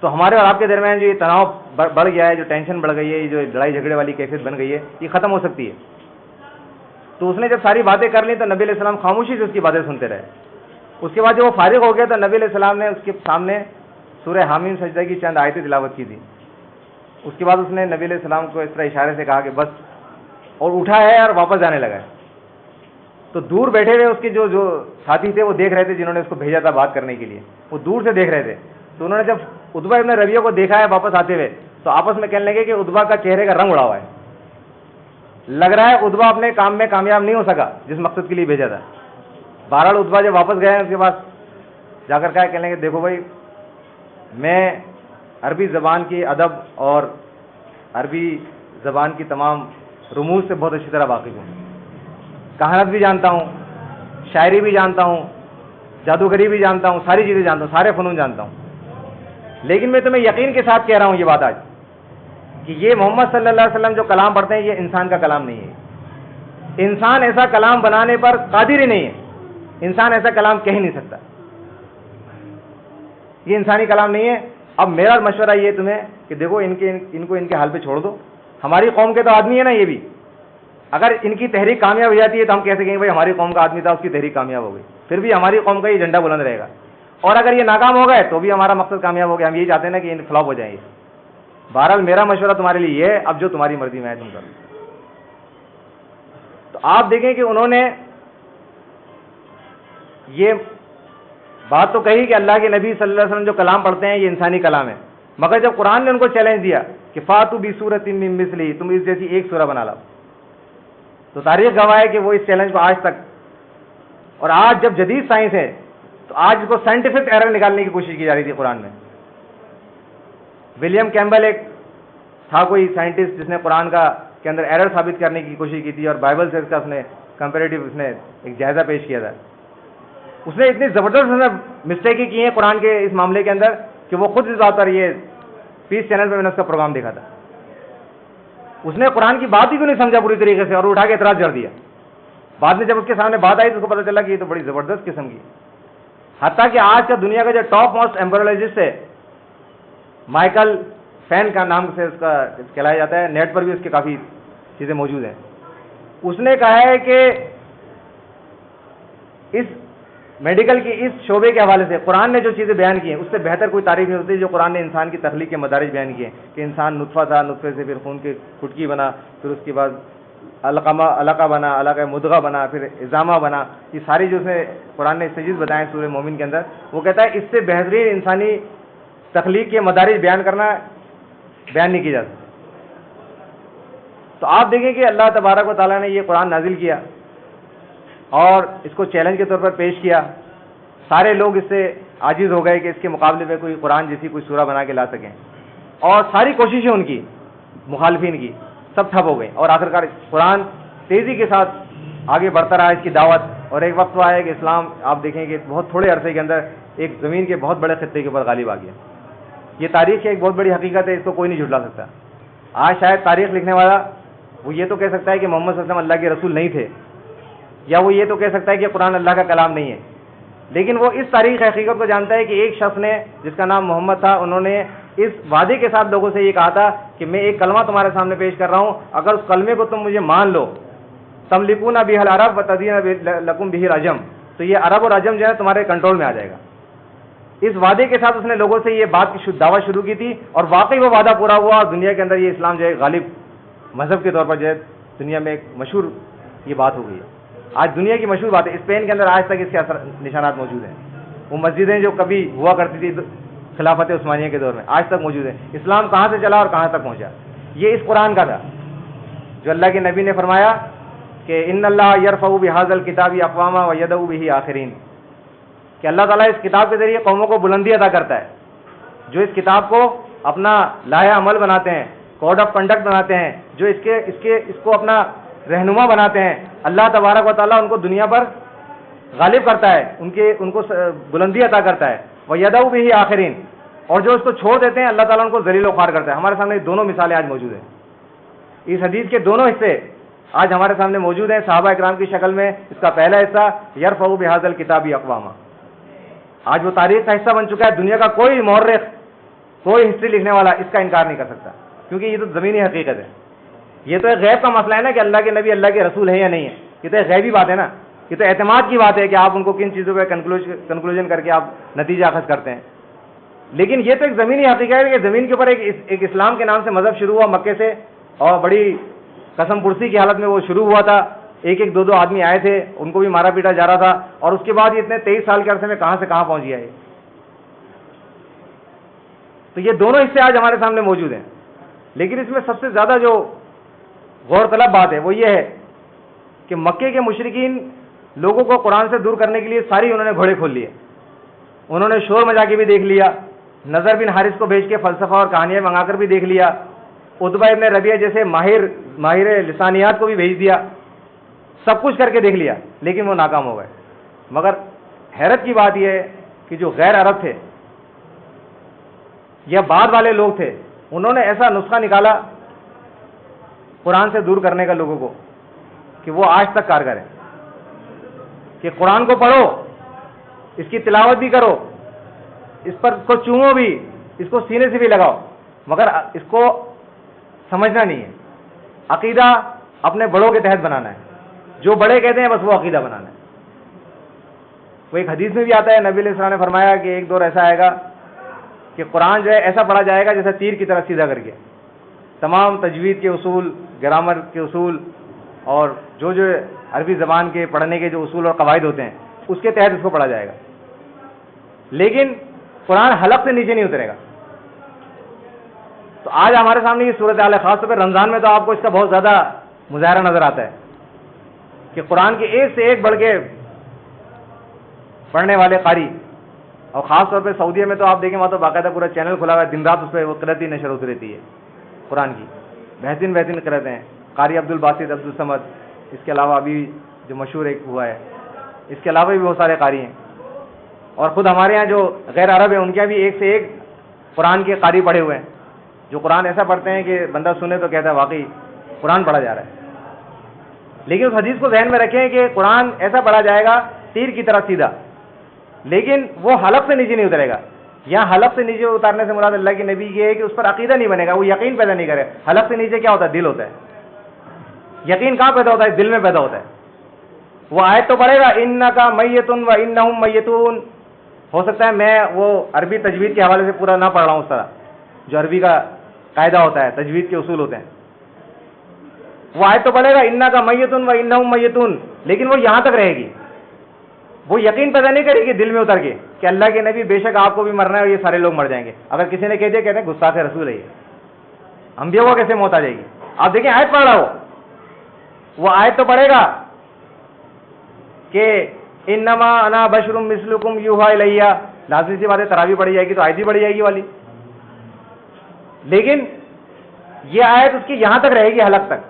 تو ہمارے اور آپ کے درمیان جو یہ تناؤ بڑھ گیا ہے، جو ٹینشن بڑھ گئی ہے، یہ جو لڑائی جھگڑے والی کیفیت بن گئی ہے، یہ ختم ہو سکتی ہے. تو اس نے جب ساری باتیں کر لی تو نبی علیہ السلام خاموشی سے اس کی باتیں سنتے رہے. اس کے بعد جب وہ فارغ ہو گیا تو نبی علیہ السلام نے اس کے سامنے سورہ حامیم سجدہ کی چند آیتیں تلاوت کی تھی. اس کے بعد اس نے نبی علیہ السلام کو اس طرح اشارے سے کہا کہ بس اور اٹھا ہے اور واپس جانے لگا ہے. تو دور بیٹھے ہوئے اس کے جو ساتھی تھے وہ دیکھ رہے تھے, جنہوں نے اس کو بھیجا تھا بات کرنے کے لیے, وہ دور سے دیکھ رہے تھے. تو انہوں نے جب عتبہ ابن ربیعہ کو دیکھا ہے واپس آتے ہوئے, تو آپس میں کہنے لگے کہ عتبہ کا چہرے کا رنگ اڑا ہوا ہے, لگ رہا ہے عتبہ اپنے کام میں کامیاب نہیں ہو سکا جس مقصد کے لیے بھیجا تھا. بہرحال عتبہ جب واپس گئے اس کے بعد جا کر کہا, کہنے لگے دیکھو بھائی, میں عربی زبان کی ادب اور عربی زبان کی تمام رموز سے بہت اچھی طرح واقف ہوں, کہانت بھی جانتا ہوں, شاعری بھی جانتا ہوں, جادوگری بھی جانتا ہوں, ساری چیزیں جانتا ہوں, سارے فنون جانتا ہوں. لیکن میں تمہیں یقین کے ساتھ کہہ رہا ہوں یہ بات آج, کہ یہ محمد صلی اللہ علیہ وسلم جو کلام پڑھتے ہیں یہ انسان کا کلام نہیں ہے. انسان ایسا کلام بنانے پر قادر ہی نہیں ہے, انسان ایسا کلام کہہ ہی نہیں سکتا, یہ انسانی کلام نہیں ہے. اب میرا مشورہ یہ تمہیں کہ دیکھو ان کو ان کے حال پہ چھوڑ دو. ہماری قوم کے تو آدمی ہے نا یہ بھی, اگر ان کی تحریک کامیاب ہو جاتی ہے تو ہم کہہ سکیں گے بھائی ہماری قوم کا آدمی تھا, اس کی تحریک کامیاب ہو گئی, پھر بھی ہماری قوم کا یہ جھنڈا بلند رہے گا. اور اگر یہ ناکام ہو گئے تو بھی ہمارا مقصد کامیاب ہو گیا. ہم یہی چاہتے ہیں نا کہ ان فلاپ ہو جائیں. بہرحال میرا مشورہ تمہارے لیے یہ ہے, اب جو تمہاری مرضی میں ہے تم کرو. تو آپ دیکھیں کہ انہوں نے یہ بات تو کہی کہ اللہ کے نبی صلی اللہ علیہ وسلم جو کلام پڑھتے ہیں یہ انسانی کلام ہے, مگر جب قرآن نے ان کو چیلنج دیا کہ فاتو بسورۃ من مثلہ, تم اس جیسی ایک سورہ بنا لاؤ, تو تاریخ گواہ ہے کہ وہ اس چیلنج کو آج تک, اور آج جب جدید سائنس ہے تو آج اس کو سائنٹیفک ایرر نکالنے کی کوشش کی جا رہی تھی قرآن میں. ولیم کیمبل ایک تھا کوئی سائنٹسٹ جس نے قرآن کا کے اندر ایرر ثابت کرنے کی کوشش کی تھی, اور بائبل سے اس کا اس نے کمپیریٹیو اس نے ایک جائزہ پیش کیا تھا. اس نے اتنی زبردست مسٹیکیں کی ہیں قرآن کے اس معاملے کے اندر کہ وہ خود اس بات پر, یہ پیس چینل پہ میں نے اس کا پروگرام دیکھا تھا, اس نے قرآن کی بات ہی کیوں نہیں سمجھا پوری طریقے سے, اور اٹھا کے اعتراض کر دیا. بعد میں جب اس کے سامنے بات آئی تو اس کو پتہ چلا کہ یہ تو بڑی زبردست قسم کی. حتیٰ کہ آج کا دنیا کا جو ٹاپ موسٹ ایمبرولوجسٹ ہے, مائیکل فین کا نام سے اس کا کہلایا جاتا ہے, نیٹ پر بھی اس کے کافی چیزیں موجود ہیں, اس نے کہا ہے کہ اس میڈیکل کی اس شعبے کے حوالے سے قرآن نے جو چیزیں بیان کی ہیں اس سے بہتر کوئی تعریف نہیں ہوتی جو قرآن نے انسان کی تخلیق کے مدارج بیان کیے ہیں, کہ انسان نطفہ تھا, نطفے سے پھر خون کی پھٹکی بنا, پھر اس کے بعد علقہ بنا, علقہ مدغہ بنا, پھر اضامہ بنا. یہ ساری جو اس نے قرآن نے اسٹیجز بتائے سورہ مومن کے اندر, وہ کہتا ہے اس سے بہترین انسانی تخلیق کے مدارج بیان نہیں کی جا سکتی. تو آپ دیکھیں کہ اللہ تبارک و تعالیٰ نے یہ قرآن نازل کیا اور اس کو چیلنج کے طور پر پیش کیا. سارے لوگ اس سے عاجز ہو گئے کہ اس کے مقابلے میں کوئی قرآن جیسی کوئی سورہ بنا کے لا سکیں, اور ساری کوششیں ان کی مخالفین کی سب ٹھپ ہو گئی, اور آخرکار قرآن تیزی کے ساتھ آگے بڑھتا رہا اس کی دعوت. اور ایک وقت تو آیا کہ اسلام آپ دیکھیں کہ بہت تھوڑے عرصے کے اندر ایک زمین کے بہت بڑے خطے کے اوپر غالب آ گیا. یہ تاریخ کی ایک بہت بڑی حقیقت ہے, اس کو کوئی نہیں جھٹلا سکتا. آج شاید تاریخ لکھنے والا وہ یہ تو کہہ سکتا ہے کہ محمد صلی اللہ علیہ وسلم اللہ کے رسول نہیں تھے, یا وہ یہ تو کہہ سکتا ہے کہ قرآن اللہ کا کلام نہیں ہے, لیکن وہ اس تاریخ حقیقت کو جانتا ہے کہ ایک شخص نے جس کا نام محمد تھا, انہوں نے اس وعدے کے ساتھ لوگوں سے یہ کہا تھا کہ میں ایک کلمہ تمہارے سامنے پیش کر رہا ہوں, اگر اس کلمے کو تم مجھے مان لو, تملکون بہ العرب وتدین لکم بہ العجم, تو یہ عرب اور عجم جو ہے تمہارے کنٹرول میں آ جائے گا. اس وعدے کے ساتھ اس نے لوگوں سے یہ بات کی دعوت شروع کی تھی, اور واقعی وہ وعدہ پورا ہوا, اور دنیا کے اندر یہ اسلام جو ہے غالب مذہب کے طور پر جو ہے دنیا میں ایک مشہور یہ بات ہو گئی ہے. آج دنیا کی مشہور بات ہے, اسپین کے اندر آج تک اس کے اثر نشانات موجود ہیں. وہ مسجدیں جو کبھی ہوا کرتی تھی خلافت عثمانیہ کے دور میں, آج تک موجود ہیں. اسلام کہاں سے چلا اور کہاں تک پہنچا, یہ اس قرآن کا تھا جو اللہ کے نبی نے فرمایا کہ ان اللہ یرفع بہذا الکتاب اقواما ویدع بہ آخرین, کہ اللہ تعالیٰ اس کتاب کے ذریعے قوموں کو بلندی عطا کرتا ہے جو اس کتاب کو اپنا لائحہ عمل بناتے ہیں, کوڈ آف کنڈکٹ بناتے ہیں, جو اس کو اپنا رہنما بناتے ہیں. اللہ تبارک و تعالیٰ ان کو دنیا پر غالب کرتا ہے, ان کو بلندی عطا کرتا ہے. وَيَدَعُ بِهِ آخرین, اور جو اس کو چھوڑ دیتے ہیں اللہ تعالیٰ ان کو ذلیل و خوار کرتا ہے. ہمارے سامنے دونوں مثالیں آج موجود ہیں. اس حدیث کے دونوں حصے آج ہمارے سامنے موجود ہیں صحابہ اکرام کی شکل میں. اس کا پہلا حصہ یرفع بہذا الکتاب اقواما, آج وہ تاریخ کا حصہ بن چکا ہے. دنیا کا کوئی مورخ, کوئی ہسٹری لکھنے والا اس کا انکار نہیں کر سکتا, کیونکہ یہ تو زمینی حقیقت ہے. یہ تو ایک غیب کا مسئلہ ہے نا کہ اللہ کے نبی اللہ کے رسول ہیں یا نہیں ہے, یہ تو ایک غیبی بات ہے نا. یہ تو اعتماد کی بات ہے کہ آپ ان کو کن چیزوں پہ کنکلوژن کر کے آپ نتیجہ اخذ کرتے ہیں. لیکن یہ تو ایک زمینی حقیقت ہے کہ زمین کے اوپر ایک اسلام کے نام سے مذہب شروع ہوا مکے سے, اور بڑی قسم پرسی کی حالت میں وہ شروع ہوا تھا، ایک ایک دو دو آدمی آئے تھے، ان کو بھی مارا پیٹا جا رہا تھا، اور اس کے بعد یہ اتنے 23 سال کے عرصے میں کہاں سے کہاں پہنچ گیا ہے۔ تو یہ دونوں حصے آج ہمارے سامنے موجود ہیں، لیکن اس میں سب سے زیادہ جو غور طلب بات ہے وہ یہ ہے کہ مکے کے مشرکین لوگوں کو قرآن سے دور کرنے کے لیے ساری انہوں نے گھوڑے کھول لیے، انہوں نے شور مچا کے بھی دیکھ لیا، نظر بن حارث کو بھیج کے فلسفہ اور کہانیاں منگا کر بھی دیکھ لیا، عتبہ ابن ربیعہ جیسے ماہر لسانیات کو بھی بھیج دیا، سب کچھ کر کے دیکھ لیا، لیکن وہ ناکام ہو گئے۔ مگر حیرت کی بات یہ ہے کہ جو غیر عرب تھے یا بعد والے لوگ تھے، انہوں نے ایسا نسخہ نکالا قرآن سے دور کرنے کا لوگوں کو کہ وہ آج تک کارگر ہے، کہ قرآن کو پڑھو، اس کی تلاوت بھی کرو، اس پر کو چومو بھی، اس کو سینے سے بھی لگاؤ، مگر اس کو سمجھنا نہیں ہے۔ عقیدہ اپنے بڑوں کے تحت بنانا ہے، جو بڑے کہتے ہیں بس وہ عقیدہ بنانا ہے۔ وہ ایک حدیث میں بھی آتا ہے، نبی علیہ السلام نے فرمایا کہ ایک دور ایسا آئے گا کہ قرآن جو ہے ایسا پڑھا جائے گا جیسے تیر کی طرح سیدھا کر کے، تمام تجوید کے اصول، گرامر کے اصول اور جو عربی زبان کے پڑھنے کے جو اصول اور قواعد ہوتے ہیں اس کے تحت اس کو پڑھا جائے گا، لیکن قرآن حلق سے نیچے نہیں اترے گا۔ تو آج ہمارے سامنے یہ صورتحال ہے، خاص طور پہ رمضان میں تو آپ کو اس کا بہت زیادہ مظاہرہ نظر آتا ہے کہ قرآن کے ایک سے ایک بڑھ کے پڑھنے والے قاری، اور خاص طور پہ سعودیہ میں تو آپ دیکھیں وہاں تو باقاعدہ پورا چینل کھلا ہوا ہے، دن رات اس پہ وہ قرأت ہی نشر ہوتی رہتی ہے قرآن کی، بہترین بہترین قرأتیں ہیں، قاری عبدالباسط، عبدالصمد، اس کے علاوہ ابھی جو مشہور ایک ہوا ہے، اس کے علاوہ بھی بہت سارے قاری ہیں، اور خود ہمارے یہاں جو غیر عرب ہیں ان کے یہاں بھی ایک سے ایک قرآن کے قاری پڑھے ہوئے ہیں، جو قرآن ایسا پڑھتے ہیں کہ بندہ سنے تو کہتا ہے واقعی قرآن پڑھا جا رہا ہے۔ لیکن اس حدیث کو ذہن میں رکھیں کہ قرآن ایسا پڑھا جائے گا تیر کی طرح سیدھا، لیکن وہ حلق سے نیچے نہیں اترے گا۔ یہاں حلق سے نیچے اتارنے سے مراد اللہ کے نبی یہ ہے کہ اس پر عقیدہ نہیں بنے گا، وہ یقین پیدا نہیں کرے۔ حلق سے نیچے کیا ہوتا ہے؟ دل ہوتا ہے۔ یقین کہاں پیدا ہوتا ہے؟ دل میں پیدا ہوتا ہے۔ وہ آیت تو پڑھے گا انکا میتون و انہم میتون، ہو سکتا ہے میں وہ عربی تجوید کے حوالے سے پورا نہ پڑھ رہا ہوں اس طرح، جو عربی کا قاعدہ ہوتا ہے، تجوید کے اصول ہوتے ہیں۔ وہ آیت تو پڑھے گا انکا میتون و انہم میتون، لیکن وہ یہاں تک رہے گی، وہ یقین پیدا نہیں کرے گی دل میں اتر کے کہ اللہ کے نبی بے شک آپ کو بھی مرنا ہے اور یہ سارے لوگ مر جائیں گے۔ اگر کسی نے کہتے ہیں گستاخ رسول ہے یہ، انبیاء کو کیسے موت آ جائے گی؟ آپ دیکھیں آیت پڑھ رہا ہو، وہ آیت تو پڑھے گا کہ انما انا بشر مثلکم یوحی الیہ، لازمی سی بات ہے تراویح پڑھی جائے گی تو آیت بھی پڑھی جائے گی والی، لیکن یہ آیت اس کی یہاں تک رہے گی، حلق تک،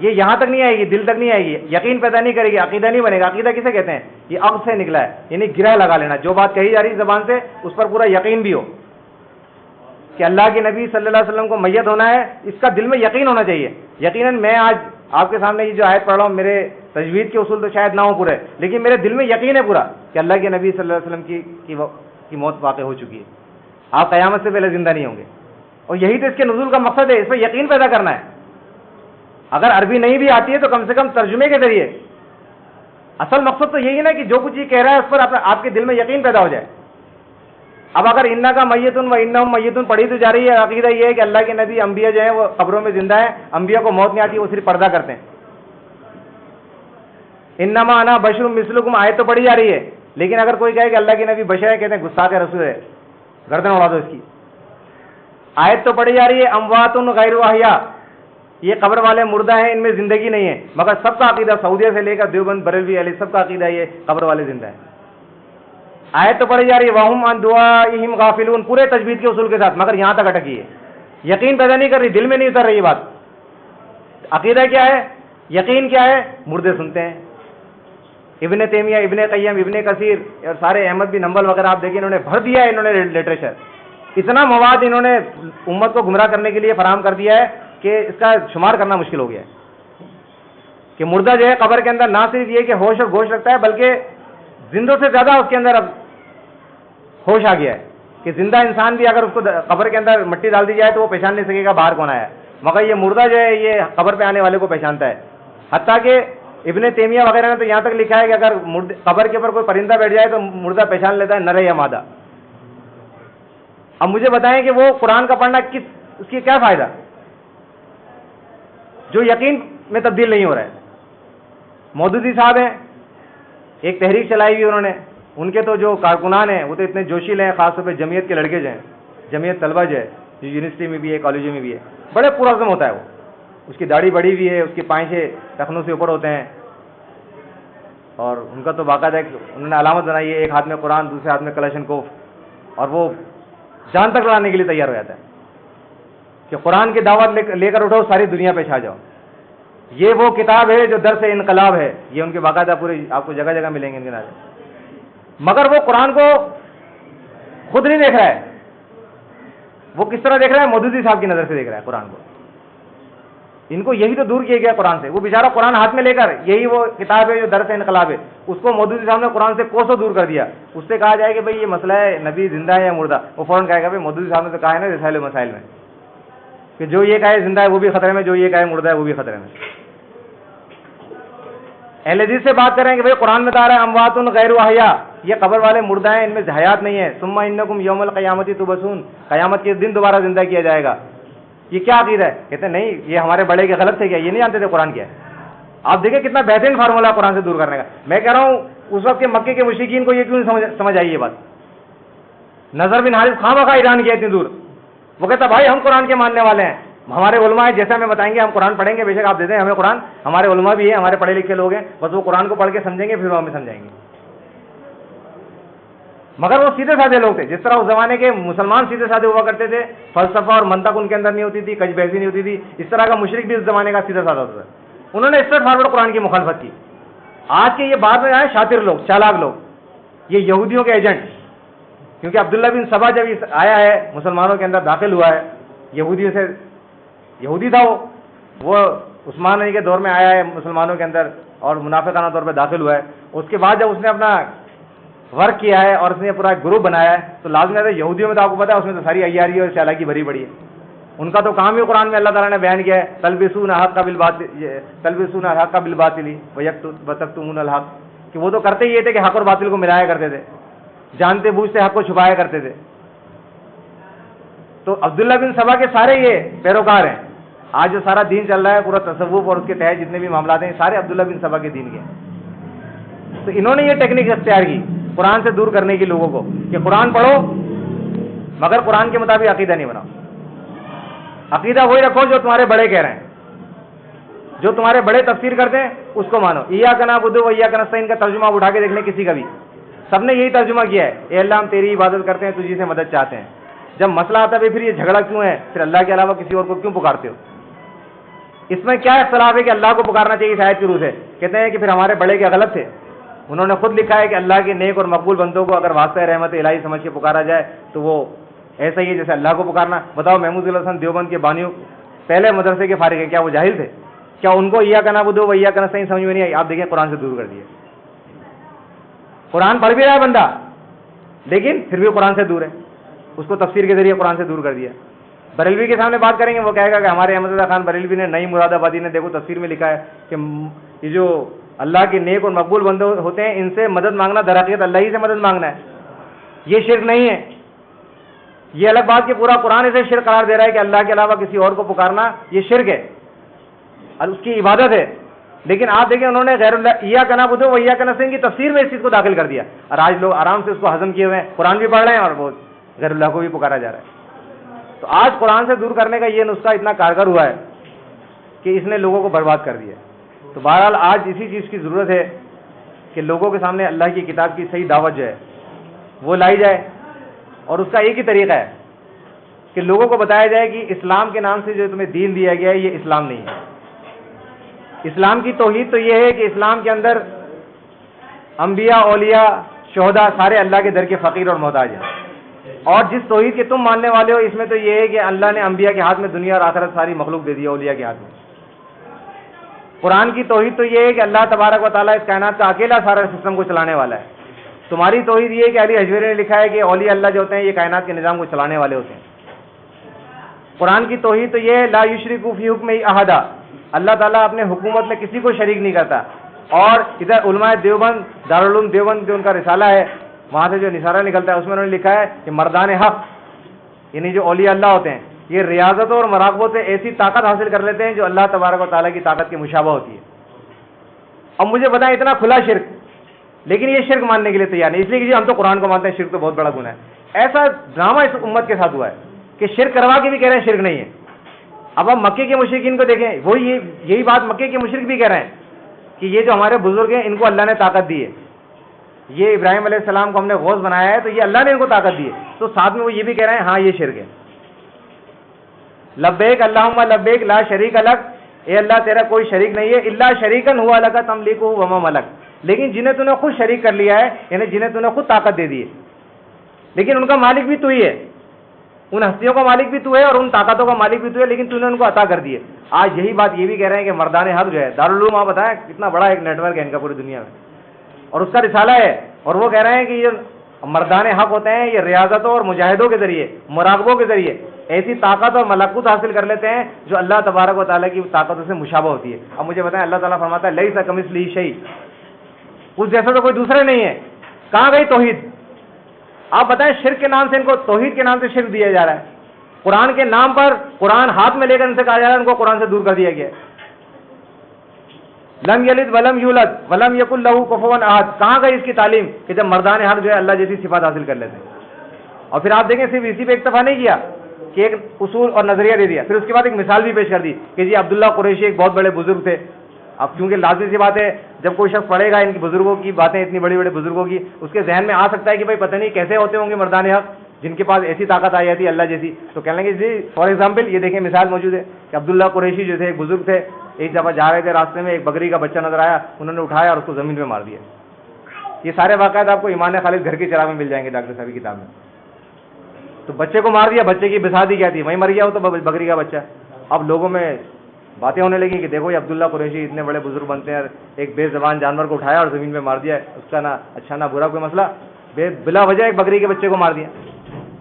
یہ یہاں تک نہیں آئے گی، دل تک نہیں آئے گی، یقین پیدا نہیں کرے گی، عقیدہ نہیں بنے گا۔ عقیدہ کسے کہتے ہیں؟ یہ عقل سے نکلا ہے، یعنی گرہ لگا لینا، جو بات کہی جا رہی ہے زبان سے اس پر پورا یقین بھی ہو کہ اللہ کے نبی صلی اللہ علیہ وسلم کو میت ہونا ہے، اس کا دل میں یقین ہونا چاہیے۔ یقیناً میں آج آپ کے سامنے یہ جو آیت پڑھ رہا ہوں، میرے تجوید کے اصول تو شاید نہ ہوں پورے، لیکن میرے دل میں یقین ہے پورا کہ اللہ کے نبی صلی اللہ علیہ وسلم کی موت واقع ہو چکی ہے، آپ قیامت سے پہلے زندہ نہیں ہوں گے، اور یہی تو اس کے نزول کا مقصد ہے، اس پہ یقین پیدا کرنا ہے۔ اگر عربی نہیں بھی آتی ہے تو کم سے کم ترجمے کے ذریعے، اصل مقصد تو یہی ہے نا کہ جو کچھ یہ کہہ رہا ہے اس پر آپ کے دل میں یقین پیدا ہو جائے۔ اب اگر انکا میتون و انہم میتون پڑھی تو جا رہی ہے، عقیدہ یہ ہے کہ اللہ کے نبی انبیاء جو ہیں وہ قبروں میں زندہ ہیں، انبیاء کو موت نہیں آتی، وہ صرف پردہ کرتے ہیں۔ انما انا بشر مثلکم آیت تو پڑھی جا رہی ہے، لیکن اگر کوئی کہے کہ اللہ کے نبی بشر ہے، کہتے ہیں گستاخ رسول ہے، گردن اڑا دو اس کی۔ آیت تو پڑھی جا رہی ہے اموات غیر احیاء، یہ قبر والے مردہ ہیں، ان میں زندگی نہیں ہے، مگر سب کا عقیدہ سعودیہ سے لے کر دیوبند بریلوی علی سب کا عقیدہ یہ قبر والے زندہ ہیں۔ آیت تو پڑھی جا رہی ہے وَهُمْ عَنْ دُعَائِهِمْ غَافِلُونَ، پورے تجوید کے اصول کے ساتھ، مگر یہاں تک اٹکی ہے، یقین پیدا نہیں کر رہی، دل میں نہیں اتر رہی یہ بات۔ عقیدہ کیا ہے؟ یقین کیا ہے؟ مردے سنتے ہیں۔ ابن تیمیہ، ابن قیم، ابن کثیر اور سارے احمد بن حنبل وغیرہ آپ دیکھیں، انہوں نے بھر دیا ہے، انہوں نے لٹریچر، اتنا مواد انہوں نے امت کو گمراہ کرنے کے لیے فراہم کر دیا ہے کہ اس کا شمار کرنا مشکل ہو گیا ہے کہ مردہ جو ہے قبر کے اندر نہ صرف یہ کہ ہوش اور گوش رکھتا ہے، بلکہ زندوں سے زیادہ اس کے اندر اب ہوش آ گیا ہے کہ زندہ انسان بھی اگر اس کو قبر کے اندر مٹی ڈال دی جائے تو وہ پہچان نہیں سکے گا باہر کون آیا ہے، مگر یہ مردہ جو ہے یہ قبر پہ آنے والے کو پہچانتا ہے۔ حتیٰ کہ ابن تیمیہ وغیرہ نے تو یہاں تک لکھا ہے کہ اگر قبر کے اوپر کوئی پرندہ بیٹھ جائے تو مردہ پہچان لیتا ہے نر یا مادہ۔ اب مجھے بتائیں کہ وہ قرآن کا پڑھنا اس کی کیا فائدہ؟ جو یقین میں تبدیل نہیں ہو رہا ہے. مودودی صاحب ہیں, ایک تحریک چلائی ہوئی انہوں نے, ان کے تو جو کارکنان ہیں وہ تو اتنے جوشیل ہیں, خاص طور پہ جمعیت کے لڑکے جو ہیں, جمعیت طلبہ جو ہے, جو یونیورسٹی میں بھی ہے, کالجوں میں بھی ہے, بڑے پرعزم ہوتا ہے وہ, اس کی داڑھی بڑی ہوئی ہے, اس کی پائچے ٹخنوں سے اوپر ہوتے ہیں, اور ان کا تو باقاعدہ انہوں نے علامت بنائی ہے, ایک ہاتھ میں قرآن دوسرے ہاتھ میں کلاشنکوف, اور وہ جان تک لڑانے کے لیے تیار ہو جاتا ہے کہ قرآن کی دعوت لے کر اٹھو, ساری دنیا پہ چھا جاؤ. یہ وہ کتاب ہے جو درس انقلاب ہے, یہ ان کے باقاعدہ پورے آپ کو جگہ جگہ ملیں گے ان کے نعرے. مگر وہ قرآن کو خود نہیں دیکھ رہا ہے, وہ کس طرح دیکھ رہا ہے؟ مودودی صاحب کی نظر سے دیکھ رہا ہے قرآن کو. ان کو یہی تو دور کیا گیا قرآن سے. وہ بیچارہ قرآن ہاتھ میں لے کر, یہی وہ کتاب ہے جو درس انقلاب ہے, اس کو مودودی صاحب نے قرآن سے کوسوں دور کر دیا. اس سے کہا جائے کہ بھائی یہ مسئلہ ہے نبی زندہ ہے یا مردہ, وہ فوراً کہے گا بھائی مودودی صاحب نے تو کہا ہے نا رسائل مسائل میں کہ جو یہ کہے زندہ ہے وہ بھی خطرے میں, جو یہ کہے مردہ ہے وہ بھی خطرے میں. اہل حدیث سے بات کریں کہ بھائی قرآن میں بتا رہا ہے اموات غیر احیاء, یہ قبر والے مردہ ہیں, ان میں حیات نہیں ہے. ثم انکم یوم القیامت تبعثون, قیامت کے دن دوبارہ زندہ کیا جائے گا. یہ کیا عقیدہ ہے؟ کہتے ہیں نہیں, یہ ہمارے بڑے کے غلط تھے کیا, یہ نہیں جانتے تھے قرآن کیا ہے. آپ دیکھیں کتنا بہترین فارمولہ قرآن سے دور کرنے کا. میں کہہ رہا ہوں اس وقت کے مکے کے مشرکین کو یہ کیوں سمجھ آئی یہ بات. نظر بن حارث خامخواہ ایران کیا اتنی دور, وہ کہتا بھائی ہم قرآن کے ماننے والے ہیں, ہمارے علماء ہیں, جیسے ہمیں بتائیں گے ہم قرآن پڑھیں گے, بے شک آپ دے دیں ہمیں قرآن, ہمارے علماء بھی ہیں, ہمارے پڑھے لکھے لوگ ہیں, بس وہ قرآن کو پڑھ کے سمجھیں گے پھر وہ ہمیں سمجھائیں گے. مگر وہ سیدھے سادھے لوگ تھے, جس طرح اس زمانے کے مسلمان سیدھے سادھے ہوا کرتے تھے, فلسفہ اور منطق ان کے اندر نہیں ہوتی تھی, کج بحثی نہیں ہوتی تھی, اس طرح کا مشرک بھی اس زمانے کا سیدھا سادھا ہوتا تھا. انہوں نے اسٹریٹ فارورڈ قرآن کی مخالفت کی. آج کے یہ بعد میں آئے شاطر لوگ, چالاک لوگ, یہ یہودیوں کے ایجنٹ, کیونکہ عبداللہ بن سبا جب آیا ہے مسلمانوں کے اندر داخل ہوا ہے, یہودیوں سے, یہودی تھا وہ عثمان غنی کے دور میں آیا ہے مسلمانوں کے اندر اور منافقانہ طور پہ داخل ہوا ہے. اس کے بعد جب اس نے اپنا ورک کیا ہے اور اس نے پورا گروپ بنایا ہے, تو لازمی ہے یہودیوں میں تو آپ کو پتا ہے اس میں تو ساری عیاری اور چالاکی بھری پڑی ہے. ان کا تو کام ہی قرآن میں اللہ تعالیٰ نے بیان کیا ہے, تلبسون الحق بالباطل وتکتمون الحق, کہ وہ تو کرتے ہی یہ تھے کہ حق اور باطل کو ملایا کرتے تھے, جانتے بوجھتے حق کو چھپایا کرتے تھے. تو عبداللہ بن سبا کے سارے یہ پیروکار ہیں. آج جو سارا دین چل رہا ہے پورا تصوف اور اس کے تحت جتنے بھی معاملات ہیں سارے عبداللہ بن سبا کے دین کے ہیں. تو انہوں نے یہ ٹیکنیک اختیار کی قرآن سے دور کرنے کی لوگوں کو, کہ قرآن پڑھو مگر قرآن کے مطابق عقیدہ نہیں بناؤ. عقیدہ وہی رکھو جو تمہارے بڑے کہہ رہے ہیں, جو تمہارے بڑے تفسیر کرتے ہیں اس کو مانو. ایاک نعبد و ایاک نستعین کا ترجمہ اٹھا کے دیکھ لیں کسی کا بھی, سب نے یہی ترجمہ کیا ہے, اے اللہ ہم تیری عبادت کرتے ہیں, تجھی سے مدد چاہتے ہیں. جب مسئلہ آتا ہے پھر یہ جھگڑا کیوں ہے, پھر اللہ کے علاوہ کسی اور کو کیوں پکارتے ہو؟ اس میں کیا اختلاف ہے کہ اللہ کو پکارنا چاہیے شاید کی روح سے؟ کہتے ہیں کہ پھر ہمارے بڑے کے غلط تھے. انہوں نے خود لکھا ہے کہ اللہ کے نیک اور مقبول بندوں کو اگر واسطہ رحمت الہی سمجھ کے پکارا جائے تو وہ ایسا ہی ہے جیسے اللہ کو پکارنا. بتاؤ محمود ضلع حسن دیوبند کے بانیوں پہلے مدرسے کے فارغ ہیں, کیا وہ جاہل تھے؟ کیا ان کو ایاک نعبد و ایاک نستعین سمجھ میں نہیں آئی؟ آپ دیکھیں قرآن سے دور کر دیے. قرآن پڑھ بھی رہا ہے بندہ لیکن پھر بھی قرآن سے دور ہے, اس کو تفسیر کے ذریعے قرآن سے دور کر دیا. بریلوی کے سامنے بات کریں گے, وہ کہے گا کہ ہمارے احمد رضا خان بریلوی نے نئی مراد آبادی نے دیکھو تفسیر میں لکھا ہے کہ یہ جو اللہ کے نیک اور مقبول بندے ہوتے ہیں ان سے مدد مانگنا در حقیقت اللہ ہی سے مدد مانگنا ہے, یہ شرک نہیں ہے. یہ الگ بات کہ پورا قرآن اسے شرک قرار دے رہا ہے کہ اللہ کے علاوہ کسی اور کو پکارنا یہ شرک ہے اور اس کی عبادت ہے. لیکن آپ دیکھیں انہوں نے غیر اللہ ایاک نعبد و ایاک نستعین کی تفسیر میں اس چیز کو داخل کر دیا, اور آج لوگ آرام سے اس کو ہضم کیے ہوئے ہیں, قرآن بھی پڑھ رہے ہیں اور وہ غیر اللہ کو بھی پکارا جا رہا ہے. تو آج قرآن سے دور کرنے کا یہ نسخہ اتنا کارگر ہوا ہے کہ اس نے لوگوں کو برباد کر دیا. تو بہرحال آج اسی چیز کی ضرورت ہے کہ لوگوں کے سامنے اللہ کی کتاب کی صحیح دعوت جو ہے وہ لائی جائے, اور اس کا ایک ہی طریقہ ہے کہ لوگوں کو بتایا جائے کہ اسلام کے نام سے جو تمہیں دین دیا گیا ہے یہ اسلام نہیں ہے. اسلام کی توحید تو یہ ہے کہ اسلام کے اندر انبیاء, اولیاء, شہداء سارے اللہ کے در کے فقیر اور محتاج ہیں, اور جس توحید کے تم ماننے والے ہو اس میں تو یہ ہے کہ اللہ نے انبیاء کے ہاتھ میں دنیا اور آخرت ساری مخلوق دے دی, اولیاء کے ہاتھ میں. قرآن کی توحید تو یہ ہے کہ اللہ تبارک و تعالیٰ اس کائنات کا اکیلا سارا سسٹم کو چلانے والا ہے. تمہاری توحید یہ ہے کہ علی حجویری نے لکھا ہے کہ اولیاء اللہ جو ہوتے ہیں یہ کائنات کے نظام کو چلانے والے ہوتے ہیں. قرآن کی توحید تو یہ ہے لا یشرکوا فی حکمہ احدا, اللہ تعالیٰ اپنے حکومت میں کسی کو شریک نہیں کرتا. اور ادھر علماء دیوبند, دارالعلوم دیوبند جو ان کا رسالہ ہے وہاں سے جو نثارہ نکلتا ہے اس میں انہوں نے لکھا ہے کہ مردان حق یعنی جو اولیاء اللہ ہوتے ہیں یہ ریاضتوں اور مراقبوں سے ایسی طاقت حاصل کر لیتے ہیں جو اللہ تبارک و تعالیٰ کی طاقت کی مشابہ ہوتی ہے. اب مجھے بتائیں اتنا کھلا شرک، لیکن یہ شرک ماننے کے لیے تیار نہیں، اس لیے کہ ہم تو قرآن کو مانتے ہیں، شرک تو بہت بڑا گناہ ہے. ایسا ڈرامہ اس امت کے ساتھ ہوا ہے کہ شرک کروا کے بھی کہہ رہے ہیں شرک نہیں ہے. اب ہم مکے کے مشرکین کو دیکھیں، وہ یہی بات مکے کے مشرک بھی کہہ رہے ہیں کہ یہ جو ہمارے بزرگ ہیں ان کو اللہ نے طاقت دی ہے، یہ ابراہیم علیہ السلام کو ہم نے غوث بنایا ہے تو یہ اللہ نے ان کو طاقت دی ہے. تو ساتھ میں وہ یہ بھی کہہ رہے ہیں ہاں یہ شرک ہے. لبیک اللہم لبیک لا شریک لک، اے اللہ تیرا کوئی شریک نہیں ہے، الا شریکن ہوا لک تملکہ وما ملک، لیکن جنہیں تو نے خود شریک کر لیا ہے، یعنی جنہیں تو نے خود طاقت دے دی ہے، لیکن ان کا مالک بھی تو ہی ہے، ان ہستیوں کا مالک بھی تو ہے اور ان طاقتوں کا مالک بھی تو ہے، لیکن تو نے ان کو عطا کر دی ہے. آج یہی بات یہ بھی کہہ رہے ہیں کہ مردان حق جو ہے دارالعلوم، آپ بتائیں کتنا بڑا ایک نیٹ ورک ہے ان کا پوری دنیا میں، اور اس کا رسالہ ہے، اور وہ کہہ رہے ہیں کہ یہ مردان حق ہوتے ہیں، یہ ریاضتوں اور مجاہدوں کے ذریعے، مراقبوں کے ذریعے ایسی طاقت اور ملکوت حاصل کر لیتے ہیں جو اللہ تبارک و تعالیٰ کی طاقتوں سے مشابہ ہوتی ہے. اب مجھے بتائیں، اللہ تعالیٰ فرماتا ہے لیس کمثلہ شیء، اس جیسا تو کوئی دوسرا نہیں ہے. کہاں گئی توحید؟ آپ بتائیں، شرک کے نام سے ان کو، توحید کے نام سے شرک دیا جا رہا ہے، قرآن کے نام پر قرآن ہاتھ میں لے کر ان سے کہا جا رہا ہے ان کو قرآن سے دور کر دیا گیا ہے. لم یلد ولم یولد ولم یکن لہ کفوا احد، کہاں گئی اس کی تعلیم کہ جب مردان حق جو ہے اللہ جیسی صفات حاصل کر لیتے ہیں. اور پھر آپ دیکھیں صرف اسی پہ اکتفا نہیں کیا کہ ایک اصول اور نظریہ دے دیا، پھر اس کے بعد ایک مثال بھی پیش کر دی کہ جی عبداللہ قریشی ایک بہت بڑے بزرگ تھے. اب کیونکہ لازمی سی بات ہے جب کوئی شخص پڑھے گا ان کی بزرگوں کی باتیں، اتنی بڑی بڑے بزرگوں کی، اس کے ذہن میں آ سکتا ہے کہ بھائی پتہ نہیں کیسے ہوتے ہوں گے مردان حق جن کے پاس ایسی طاقت آئی جاتی ہے اللہ جیسی. تو کہنے لگے جی فار ایگزامپل یہ دیکھیں مثال موجود ہے کہ عبداللہ قریشی جو تھے ایک بزرگ تھے، ایک دفعہ جا رہے تھے راستے میں، ایک بکری کا بچہ نظر آیا، انہوں نے اٹھایا اور اس کو زمین پہ مار دیا. یہ سارے واقعات آپ کو ایمان خالد گھر کی چراغ میں مل جائیں گے ڈاکٹر صاحب کی کتاب میں. تو بچے کو مار دیا، بچے کی بساتی کیا تھی، وہیں مر گیا وہ تو بکری کا بچہ. اب لوگوں میں باتیں ہونے لگی کہ دیکھو یہ عبداللہ قریشی اتنے بڑے بزرگ بنتے ہیں، ایک بے زبان جانور کو اٹھایا اور زمین پہ مار دیا، اس کا نہ اچھا نہ برا کوئی مسئلہ، بلا وجہ ایک بکری کے بچے کو مار دیا.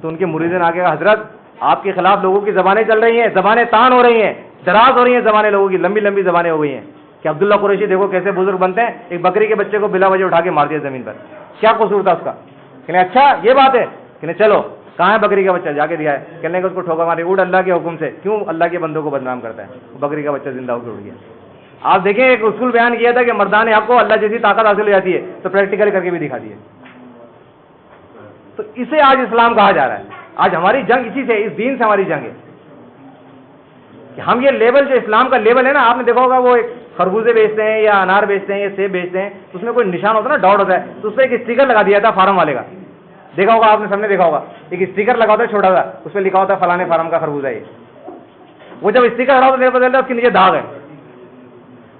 تو ان کے مریدین آگے کہا حضرت آپ کے خلاف لوگوں کی زبانیں چل رہی ہیں، زبانیں تان ہو رہی ہیں، دراز ہو رہی ہیں زبانیں، لوگوں کی لمبی لمبی زبانیں ہو گئی ہیں کہ عبداللہ قریشی دیکھو کیسے بزرگ بنتے ہیں، ایک بکری کے بچے کو بلا وجہ اٹھا کے مار دیا زمین پر، کیا قصور تھا اس کا؟ کہنے اچھا یہ بات ہے، کہنے چلو کہاں ہے بکری کا بچہ، جا کے دیا ہے. کہنے کہ اس کو ٹھوکا ماری، اٹھ اللہ کے حکم سے، کیوں اللہ کے بندوں کو بدنام کرتا ہے، بکری کا بچہ زندہ ہو کے اٹھ گیا. آپ دیکھیں ایک اصول بیان کیا تھا کہ مردان حق کو اللہ جیسی طاقت حاصل ہو جاتی ہے، تو پریکٹیکل کر کے بھی دکھا دیے. تو اسے آج اسلام کہا جا رہا ہے. آج ہماری جنگ اسی سے، اس دین سے ہماری جنگ ہے کہ ہم یہ لیبل جو اسلام کا لیبل ہے نا، آپ نے دیکھا ہوگا وہ ایک خربوزے بیچتے ہیں یا انار بیچتے ہیں یا سیب بیچتے ہیں، تو اس میں کوئی نشان ہوتا ہے نا، ڈاٹ ہوتا ہے، تو اس پہ ایک اسٹیکر لگا دیا تھا فارم والے کا، دیکھا ہوگا آپ نے، سب نے دیکھا ہوگا، ایک اسٹیکر لگا ہوتا ہے چھوٹا سا، اس پہ لکھا ہوتا ہے فلانے فارم کا خربوزہ ہے. وہ جب اسٹیکر ہٹاؤ تو پتہ چلتا ہے اس کے نیچے داغ ہے،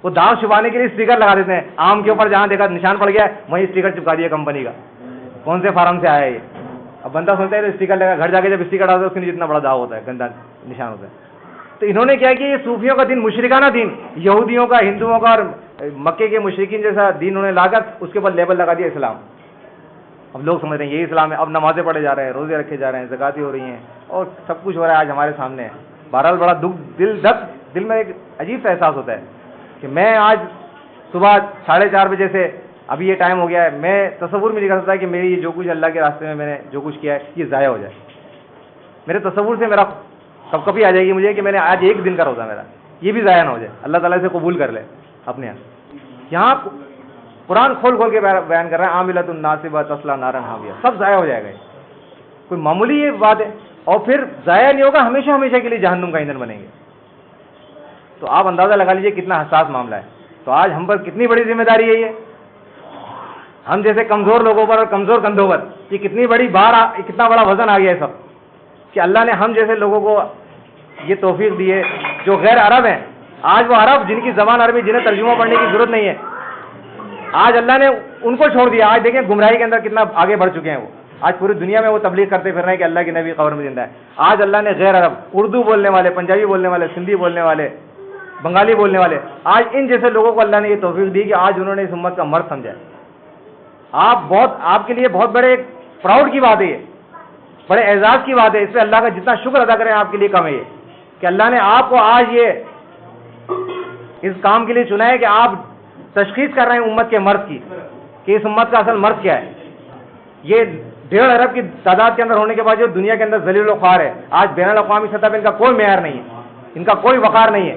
وہ داغ چھپانے کے لیے اسٹیکر لگا دیتے ہیں. آم کے اوپر جہاں دیکھا نشان پڑ گیا وہیں اسٹیکر چپکا دیا کمپنی کا، کون سے فارم سے آیا ہے یہ. اب بندہ سنتا ہے تو اسٹیکر لگا، گھر جا کے جب اسٹیکر ڈالتا ہے اس کے نیچے اتنا بڑا داغ ہوتا ہے، گندا نشان ہوتا ہے. تو انہوں نے کیا کہ یہ صوفیوں کا دین، مشرکانہ دین، یہودیوں کا، ہندوؤں کا اور مکے کے مشرکین جیسا دین انہوں نے لا کر اس کے اوپر لیبل لگا دیا اسلام. اب لوگ سمجھ رہے ہیں یہی اسلام ہے، اب نمازیں پڑھے جا رہے ہیں، روزے رکھے جا رہے ہیں، زکاتیں ہو رہی ہیں اور سب کچھ ہو رہا ہے آج ہمارے سامنے ہے. بہرحال بڑا دل میں ایک عجیب سا احساس ہوتا ہے کہ میں آج صبح 4:30 بجے سے ابھی یہ ٹائم ہو گیا ہے، میں تصور بھی نہیں کر سکتا کہ میری یہ جو کچھ اللہ کے راستے میں نے جو کچھ کیا ہے یہ ضائع ہو جائے. میرے تصور سے میرا کب کبھی آ جائے گی مجھے کہ میں نے آج ایک دن کا روزہ میرا یہ بھی ضائع نہ ہو جائے، اللہ تعالیٰ سے قبول کر لے اپنے یہاں. قرآن کھول کھول کے بیان کر رہے ہیں عاملۃ ناصبہ تصلیٰ نارا حامیہ، سب ضائع ہو جائے گا. کوئی معمولی یہ بات ہے، اور پھر ضائع نہیں ہوگا، ہمیشہ ہمیشہ کے لیے جہنم کا ایندھن بنیں گے. تو آپ اندازہ لگا لیجئے کتنا حساس معاملہ ہے. تو آج ہم پر کتنی بڑی ذمہ داری ہے یہ، ہم جیسے کمزور لوگوں پر اور کمزور کندھوں پر یہ کتنی بڑی بار، کتنا بڑا وزن آ گیا ہے سب، کہ اللہ نے ہم جیسے لوگوں کو یہ توفیق دی ہے جو غیر عرب ہیں. آج وہ عرب جن کی زبان عربی، جنہیں ترجمہ پڑھنے کی ضرورت نہیں ہے، آج اللہ نے ان کو چھوڑ دیا. آج دیکھیں گمراہی کے اندر کتنا آگے بڑھ چکے ہیں وہ، آج پوری دنیا میں وہ تبلیغ کرتے پھر رہے ہیں کہ اللہ کے نبی قبر میں زندہ ہے. آج اللہ نے غیر عرب، اردو بولنے والے، پنجابی بولنے والے، سندھی بولنے والے، بنگالی بولنے والے، آج ان جیسے لوگوں کو اللہ نے یہ توفیق دی کہ آج انہوں نے اس امت کا مرد سمجھا ہے. آپ کے لیے بہت بڑے پراؤڈ کی بات ہے، یہ بڑے اعزاز کی بات ہے. اس پہ اللہ کا جتنا شکر ادا کریں آپ کے لیے کم ہے یہ کہ اللہ نے آپ کو آج یہ اس کام کے لیے چنا ہے کہ آپ تشخیص کر رہے ہیں امت کے مرض کی کہ اس امت کا اصل مرض کیا ہے. یہ 1.5 ارب کی تعداد کے اندر ہونے کے بعد جو دنیا کے اندر ذلیل و خوار ہے، آج بین الاقوامی سطح پہ ان کا کوئی معیار نہیں ہے، ان کا کوئی وقار نہیں ہے،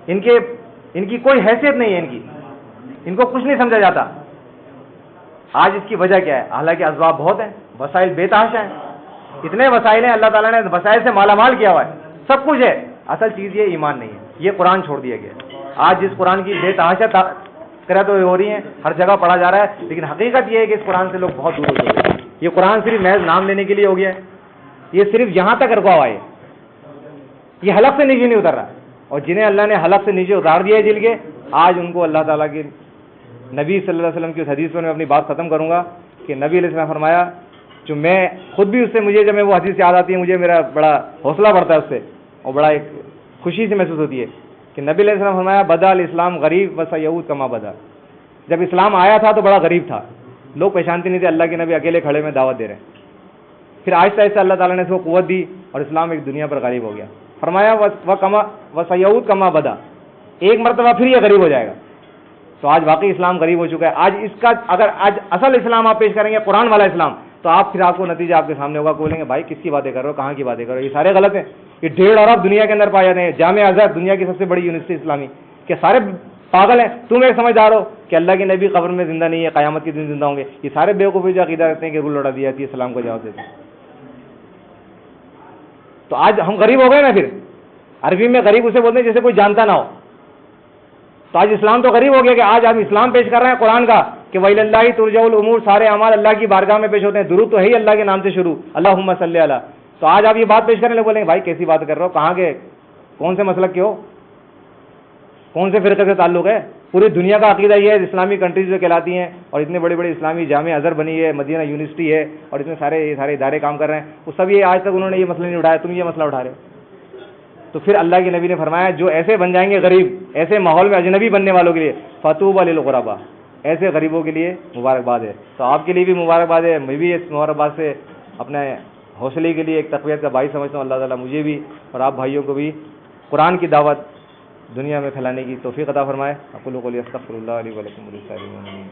ان کی کوئی حیثیت نہیں ہے، ان کو کچھ نہیں سمجھا جاتا۔ آج اس کی وجہ کیا ہے؟ حالانکہ اسباب بہت ہیں، وسائل بے تحاشا ہیں، اتنے وسائل ہیں، اللہ تعالیٰ نے وسائل سے مالا مال کیا ہوا ہے، سب کچھ ہے، اصل چیز یہ ایمان نہیں ہے، یہ قرآن چھوڑ دیا گیا۔ آج جس قرآن کی بے تحاشا قرأت ہو رہی ہیں، ہر جگہ پڑھا جا رہا ہے، لیکن حقیقت یہ ہے کہ اس قرآن سے لوگ بہت دور ہو چکے ہیں۔ یہ قرآن صرف محض نام لینے کے لیے ہو گیا ہے، یہ صرف یہاں تک رکا ہوا ہے، یہ حلق سے نیچے نہیں اتر رہا، اور جنہیں اللہ نے حلق سے نیچے اتار دیا ہے جل کے، آج ان کو اللہ تعالیٰ کی نبی صلی اللہ علیہ وسلم کی اس حدیث پر میں اپنی بات ختم کروں گا کہ نبی علیہ السلام نے فرمایا، جو میں خود بھی اس سے مجھے جب میں وہ حدیث یاد آتی ہے مجھے میرا بڑا حوصلہ بڑھتا ہے اس سے، اور بڑا ایک خوشی سے محسوس ہوتی ہے کہ نبی علیہ السلام نے فرمایا بدا الاسلام غریب وسیعود کما بدا، جب اسلام آیا تھا تو بڑا غریب تھا، لوگ پہچانتے نہیں تھے، اللہ کے نبی اکیلے کھڑے میں دعوت دے رہے ہیں، پھر آہستہ آہستہ اللہ تعالیٰ نے اس کو قوت دی اور اسلام ایک دنیا پر غالب ہو گیا۔ فرمایا وسیعود کما بدا، ایک مرتبہ پھر یہ غریب ہو جائے گا۔ تو آج واقعی اسلام غریب ہو چکا ہے۔ آج اس کا اگر آج اصل اسلام آپ پیش کریں گے، قرآن والا اسلام، تو پھر آپ کو نتیجہ آپ کے سامنے ہوگا، بولیں گے بھائی کس کی باتیں کر رہے ہو، کہاں کی باتیں کر رہے ہو، یہ سارے غلط ہیں۔ یہ 1.5 ارب دنیا کے اندر پائے جاتے ہیں، جامع ازہر دنیا کی سب سے بڑی یونیورسٹی اسلامی، کہ سارے پاگل ہیں، تم ایک سمجھدار ہو کہ اللہ کے نبی قبر میں زندہ نہیں ہے، قیامت کے دن زندہ ہوں گے، یہ سارے بیوقوفی جو عقیدہ رکھتے ہیں کہ رول لوٹا دی جاتی ہے، اسلام کو جواب دیتے ہیں۔ تو آج ہم غریب ہو گئے نا، پھر عربی میں غریب اسے بولتے ہیں جیسے کوئی جانتا نہ ہو، تو آج اسلام تو غریب ہو گیا کہ آج ہم اسلام پیش کر رہے ہیں قرآن کا کہ وَإِلَى اللَّهِ تُرْجَعُ الْأُمُورُ، سارے اعمال اللہ کی بارگاہ میں پیش ہوتے ہیں، درود تو ہے ہی اللہ کے نام سے شروع، اللہم صلی علی، تو آج آپ یہ بات پیش کرنے لوگ بولیں گے بھائی کیسی بات کر رہے ہو، کہاں کے، کون سے مسلک کے ہو، کون سے فرقے سے تعلق ہے؟ پوری دنیا کا عقیدہ یہ ہے، اسلامی کنٹریز جو کہلاتی ہیں اور اتنے بڑے بڑے اسلامی جامع ازہر بنی ہے، مدینہ یونیورسٹی ہے، اور اتنے سارے ادارے کام کر رہے ہیں، وہ سب یہ آج تک انہوں نے یہ مسئلہ نہیں اٹھایا، تم یہ مسئلہ اٹھا رہے ہو۔ تو پھر اللہ کے نبی نے فرمایا جو ایسے بن جائیں گے غریب، ایسے ماحول میں اجنبی بننے والوں کے لیے، فطوبى للغرباء، ایسے غریبوں کے لیے مبارکباد ہے۔ تو آپ کے لیے بھی مبارکباد ہے، میں بھی اس مبارکباد سے اپنے حوصلے کے لیے ایک تقویت کا باعث سمجھتا ہوں۔ اللہ تعالیٰ مجھے بھی اور آپ بھائیوں کو بھی قرآن کی دعوت دنیا میں پھیلانے کی توفیق عطا فرمائے۔ اقول قولی استغفر اللہ لی ولکم ولسائر المؤمنین۔